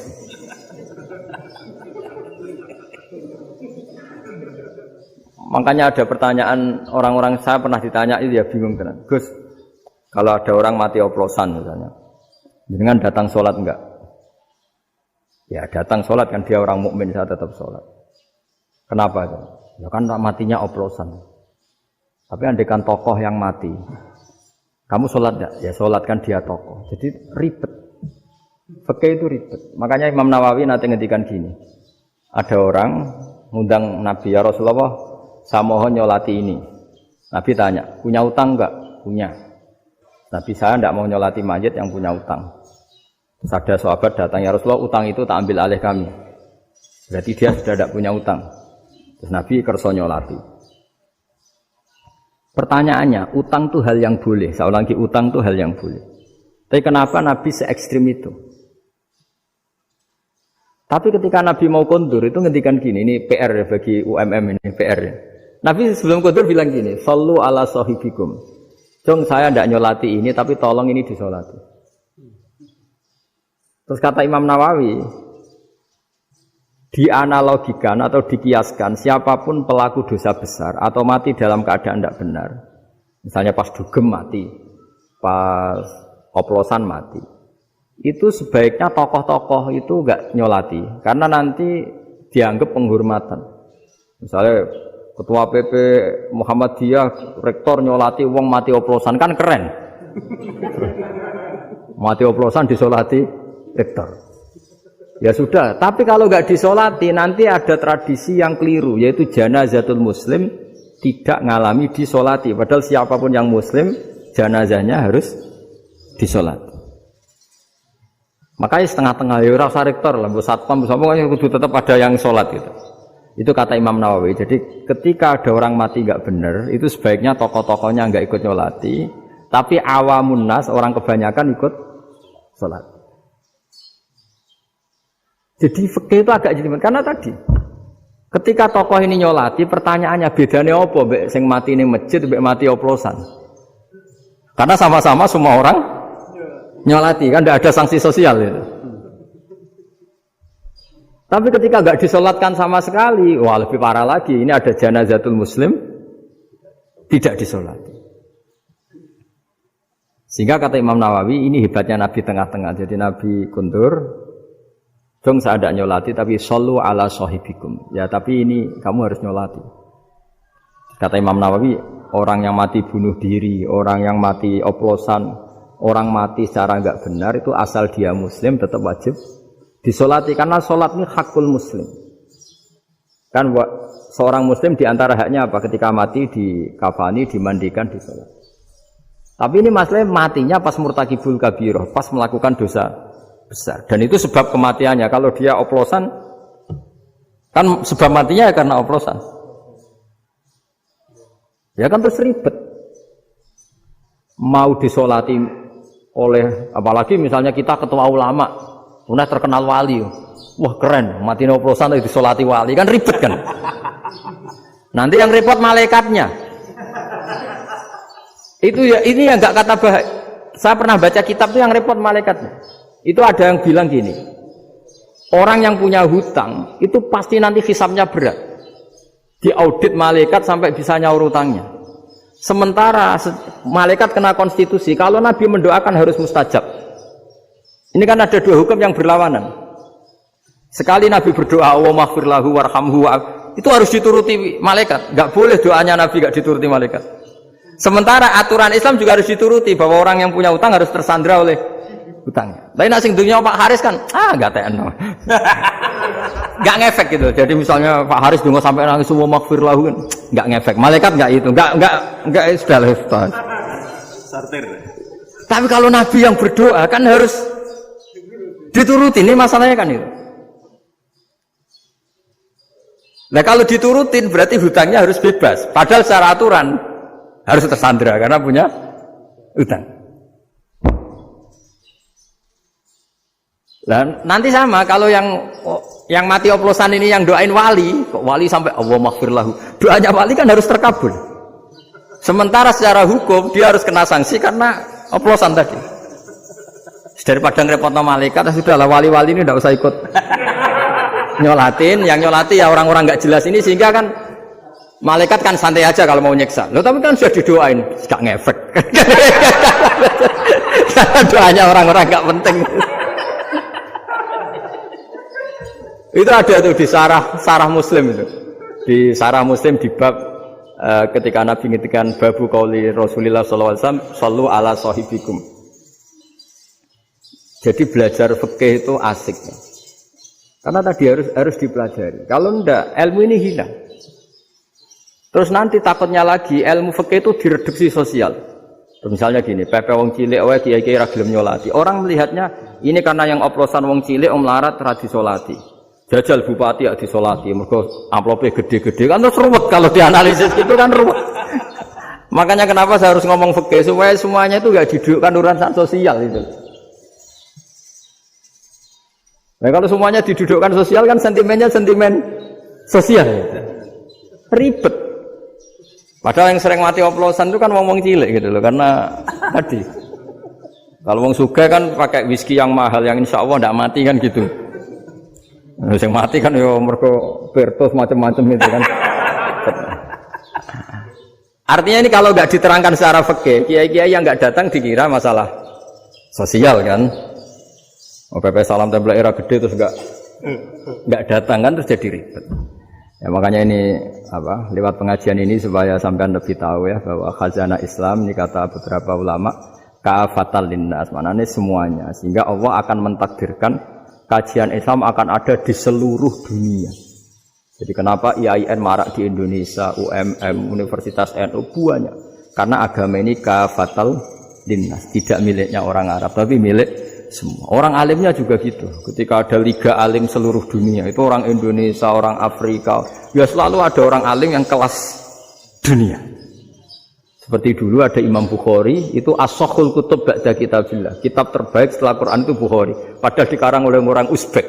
Makanya ada pertanyaan orang-orang, saya pernah ditanya itu ya bingung kan. Gus, kalau ada orang mati oplosan misalnya, dengan datang sholat enggak? Ya datang sholat kan, dia orang mukmin, saya tetap sholat. Kenapa? Ya kan matinya oplosan. Tapi andaikan tokoh yang mati, kamu sholat enggak? Ya sholat kan dia tokoh. Jadi ribet. Fikih itu ribet. Makanya Imam Nawawi nanti ngendikan gini. Ada orang ngundang Nabi, ya Rasulullah, saya mohon nyolati ini. Nabi tanya, punya utang enggak? Punya. Nabi, saya enggak mau nyolati mayit yang punya utang. Terus ada sahabat datang, ya Rasulullah, utang itu tak ambil alih kami. Berarti dia sudah tidak punya utang. Terus Nabi kerso nyolati. Pertanyaannya, utang itu hal yang boleh. Saya ulangi, utang itu hal yang boleh. Tapi kenapa Nabi se-ekstrim itu? Tapi ketika Nabi mau kondur itu ngendikan gini, ini PR ya bagi UMM ini, PR ya. Nabi sebelum kondur bilang gini, sallu ala sahibikum. Jong saya tidak nyolati ini, tapi tolong ini disolati. Terus kata Imam Nawawi, dianalogikan atau dikiaskan siapapun pelaku dosa besar atau mati dalam keadaan tidak benar. Misalnya pas dugem mati, pas oplosan mati. Itu sebaiknya tokoh-tokoh itu enggak nyolati karena nanti dianggap penghormatan. Misalnya ketua PP Muhammadiyah rektor nyolati wong mati oplosan kan keren. Mati oplosan disolati rektor. Ya sudah, tapi kalau enggak disolati nanti ada tradisi yang keliru yaitu janazatul muslim tidak ngalami disolati padahal siapapun yang muslim janazahnya harus disolati. Makanya setengah-tengah ya rasa rektor lah, bu satpam, pokoknya kudu tetap ada yang sholat gitu. Itu kata Imam Nawawi. Jadi ketika ada orang mati nggak benar, itu sebaiknya tokoh-tokohnya nggak ikut nyolati, tapi awamun nas orang kebanyakan ikut sholat. Jadi fikih itu agak jelimet karena tadi ketika tokoh ini nyolati, pertanyaannya bedanya apa? Mbek sing mati ning masjid, mbek mati oplosan. Karena sama-sama semua orang nyolati kan tidak ada sanksi sosial itu. Tapi ketika enggak disolatkan sama sekali, wah lebih parah lagi. Ini ada janazatul muslim tidak disolati. Sehingga kata Imam Nawawi ini hebatnya Nabi tengah-tengah. Jadi Nabi kundur, dong saya tidak nyolati tapi shollu ala sahibikum. Ya tapi ini kamu harus nyolati. Kata Imam Nawawi, orang yang mati bunuh diri, orang yang mati oplosan, orang mati secara enggak benar itu asal dia muslim tetap wajib disolati karena solat ini hakul muslim. Kan seorang muslim diantara haknya apa? Ketika mati dikafani, dimandikan, disolat. Tapi ini masalahnya matinya pas murtakibul kabiroh, pas melakukan dosa besar. Dan itu sebab kematiannya. Kalau dia oplosan, kan sebab matinya ya karena oplosan. Ya kan terus ribet. Mau disolati oleh, apalagi misalnya kita ketua ulama, udah terkenal wali, wah keren, mati oplosan itu disolati wali, kan ribet kan? Nanti yang repot malaikatnya. Itu ya ini yang nggak kata bahaya. Saya pernah baca kitab itu yang repot malaikatnya. Itu ada yang bilang gini, orang yang punya hutang itu pasti nanti hisabnya berat, diaudit malaikat sampai bisa nyaur hutangnya. Sementara malaikat kena konstitusi, kalau Nabi mendoakan harus mustajab. Ini kan ada dua hukum yang berlawanan. Sekali Nabi berdoa, Allahumma ighfir lahu warhamhu, itu harus dituruti malaikat. Enggak boleh doanya Nabi enggak dituruti malaikat. Sementara aturan Islam juga harus dituruti bahwa orang yang punya utang harus tersandra oleh utangnya. Lain asing dunia Pak Haris kan, enggak TN. Enggak ngefek gitu. Jadi misalnya Pak Haris donga sampai nangis semua maghfir lahu kan, enggak ngefek. Malaikat enggak itu. Enggak sudah lah. Sartir. Tapi kalau Nabi yang berdoa kan harus Diturutin, ini masalahnya kan itu. Nah kalau diturutin berarti hutangnya harus bebas. Padahal secara aturan harus tersandra karena punya hutang. Dan nanti sama kalau yang mati oplosan ini yang doain wali, kok wali sampai Allah maghfirlahu. Doanya wali kan harus terkabul. Sementara secara hukum dia harus kena sanksi karena oplosan tadi. Daripada ngerepotno malaikat, sudahlah wali-wali ini tidak usah ikut nyolatin. Yang nyolati ya orang-orang nggak jelas ini sehingga kan malaikat kan santai aja kalau mau nyiksa. Loh tapi kan sudah didoain, nggak ngefek. Doanya orang-orang nggak penting. Itu ada tuh di sarah Muslim itu. Di sarah Muslim di bab ketika Nabi ngintikan babu qauli Rasulullah sallallahu alaihi wasallam sallu ala sahibikum. Jadi belajar fikih itu asik. Karena tadi harus dipelajari. Kalau enggak, ilmu ini hilang. Terus nanti takutnya lagi ilmu fikih itu direduksi sosial. Misalnya gini, pepe wong cilik wae kiai-kiai ra gelem nyolati. Orang melihatnya ini karena yang oplosan wong cilik om larat ra disolati. Jajal bupati ya disolati, mergo amplope gede-gede kan terus ruwet kalau dianalisis itu kan ruwet. Makanya kenapa saya harus ngomong fikih supaya semuanya itu enggak didudukkan urusan sosial itu. Nah kalau semuanya didudukkan sosial kan sentimennya sentimen sosial. Ribet. Padahal yang sering mati oplosan itu kan ngomong cilik gitu loh. Karena tadi. Kalau wong sugih kan pakai whisky yang mahal yang insya Allah tidak mati kan gitu. Nah, yang mati kan ya mergo Bertos macam-macam itu kan. Artinya ini kalau nggak diterangkan secara fikih, kiai-kiai yang nggak datang dikira masalah sosial kan. PP salam tempel era gede terus enggak datang kan terus jadi ribet. Ya makanya ini apa lewat pengajian ini supaya sampean lebih tahu ya bahwa khazanah Islam ini kata beberapa ulama kaafatal linnas, maknanya semuanya sehingga Allah akan mentakdirkan kajian Islam akan ada di seluruh dunia. Jadi kenapa IAIN marak di Indonesia, UMM, Universitas NU banyak karena agama ini kaafatal linnas, tidak miliknya orang Arab tapi milik semua. Orang alimnya juga gitu. Ketika ada liga alim seluruh dunia, itu orang Indonesia, orang Afrika, ya selalu ada orang alim yang kelas dunia. Seperti dulu ada Imam Bukhari, itu as-sakhul kutub ba'da kitabillah. Kitab terbaik setelah Quran itu Bukhari. Padahal dikarang oleh orang Uzbek.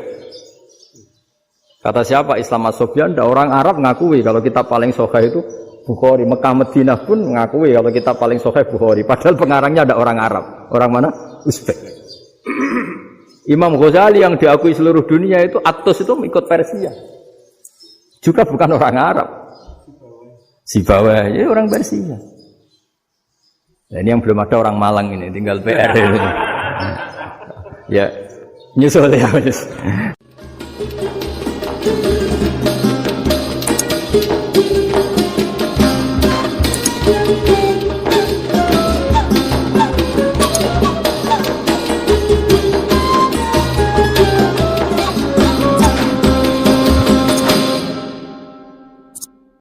Kata siapa? Islam As-Sobyan, ada orang Arab ngakui kalau kitab paling sahih itu Bukhari. Mekah Madinah pun ngakui kalau kitab paling sahih Bukhari. Padahal pengarangnya ada orang Arab. Orang mana? Uzbek. Imam Ghazali yang diakui seluruh dunia itu Atos itu ikut Persia. Juga bukan orang Arab. Sibawah ya orang Persia. Nah, ini yang belum ada orang Malang ini, tinggal PR ini. Ya, nyusul ya.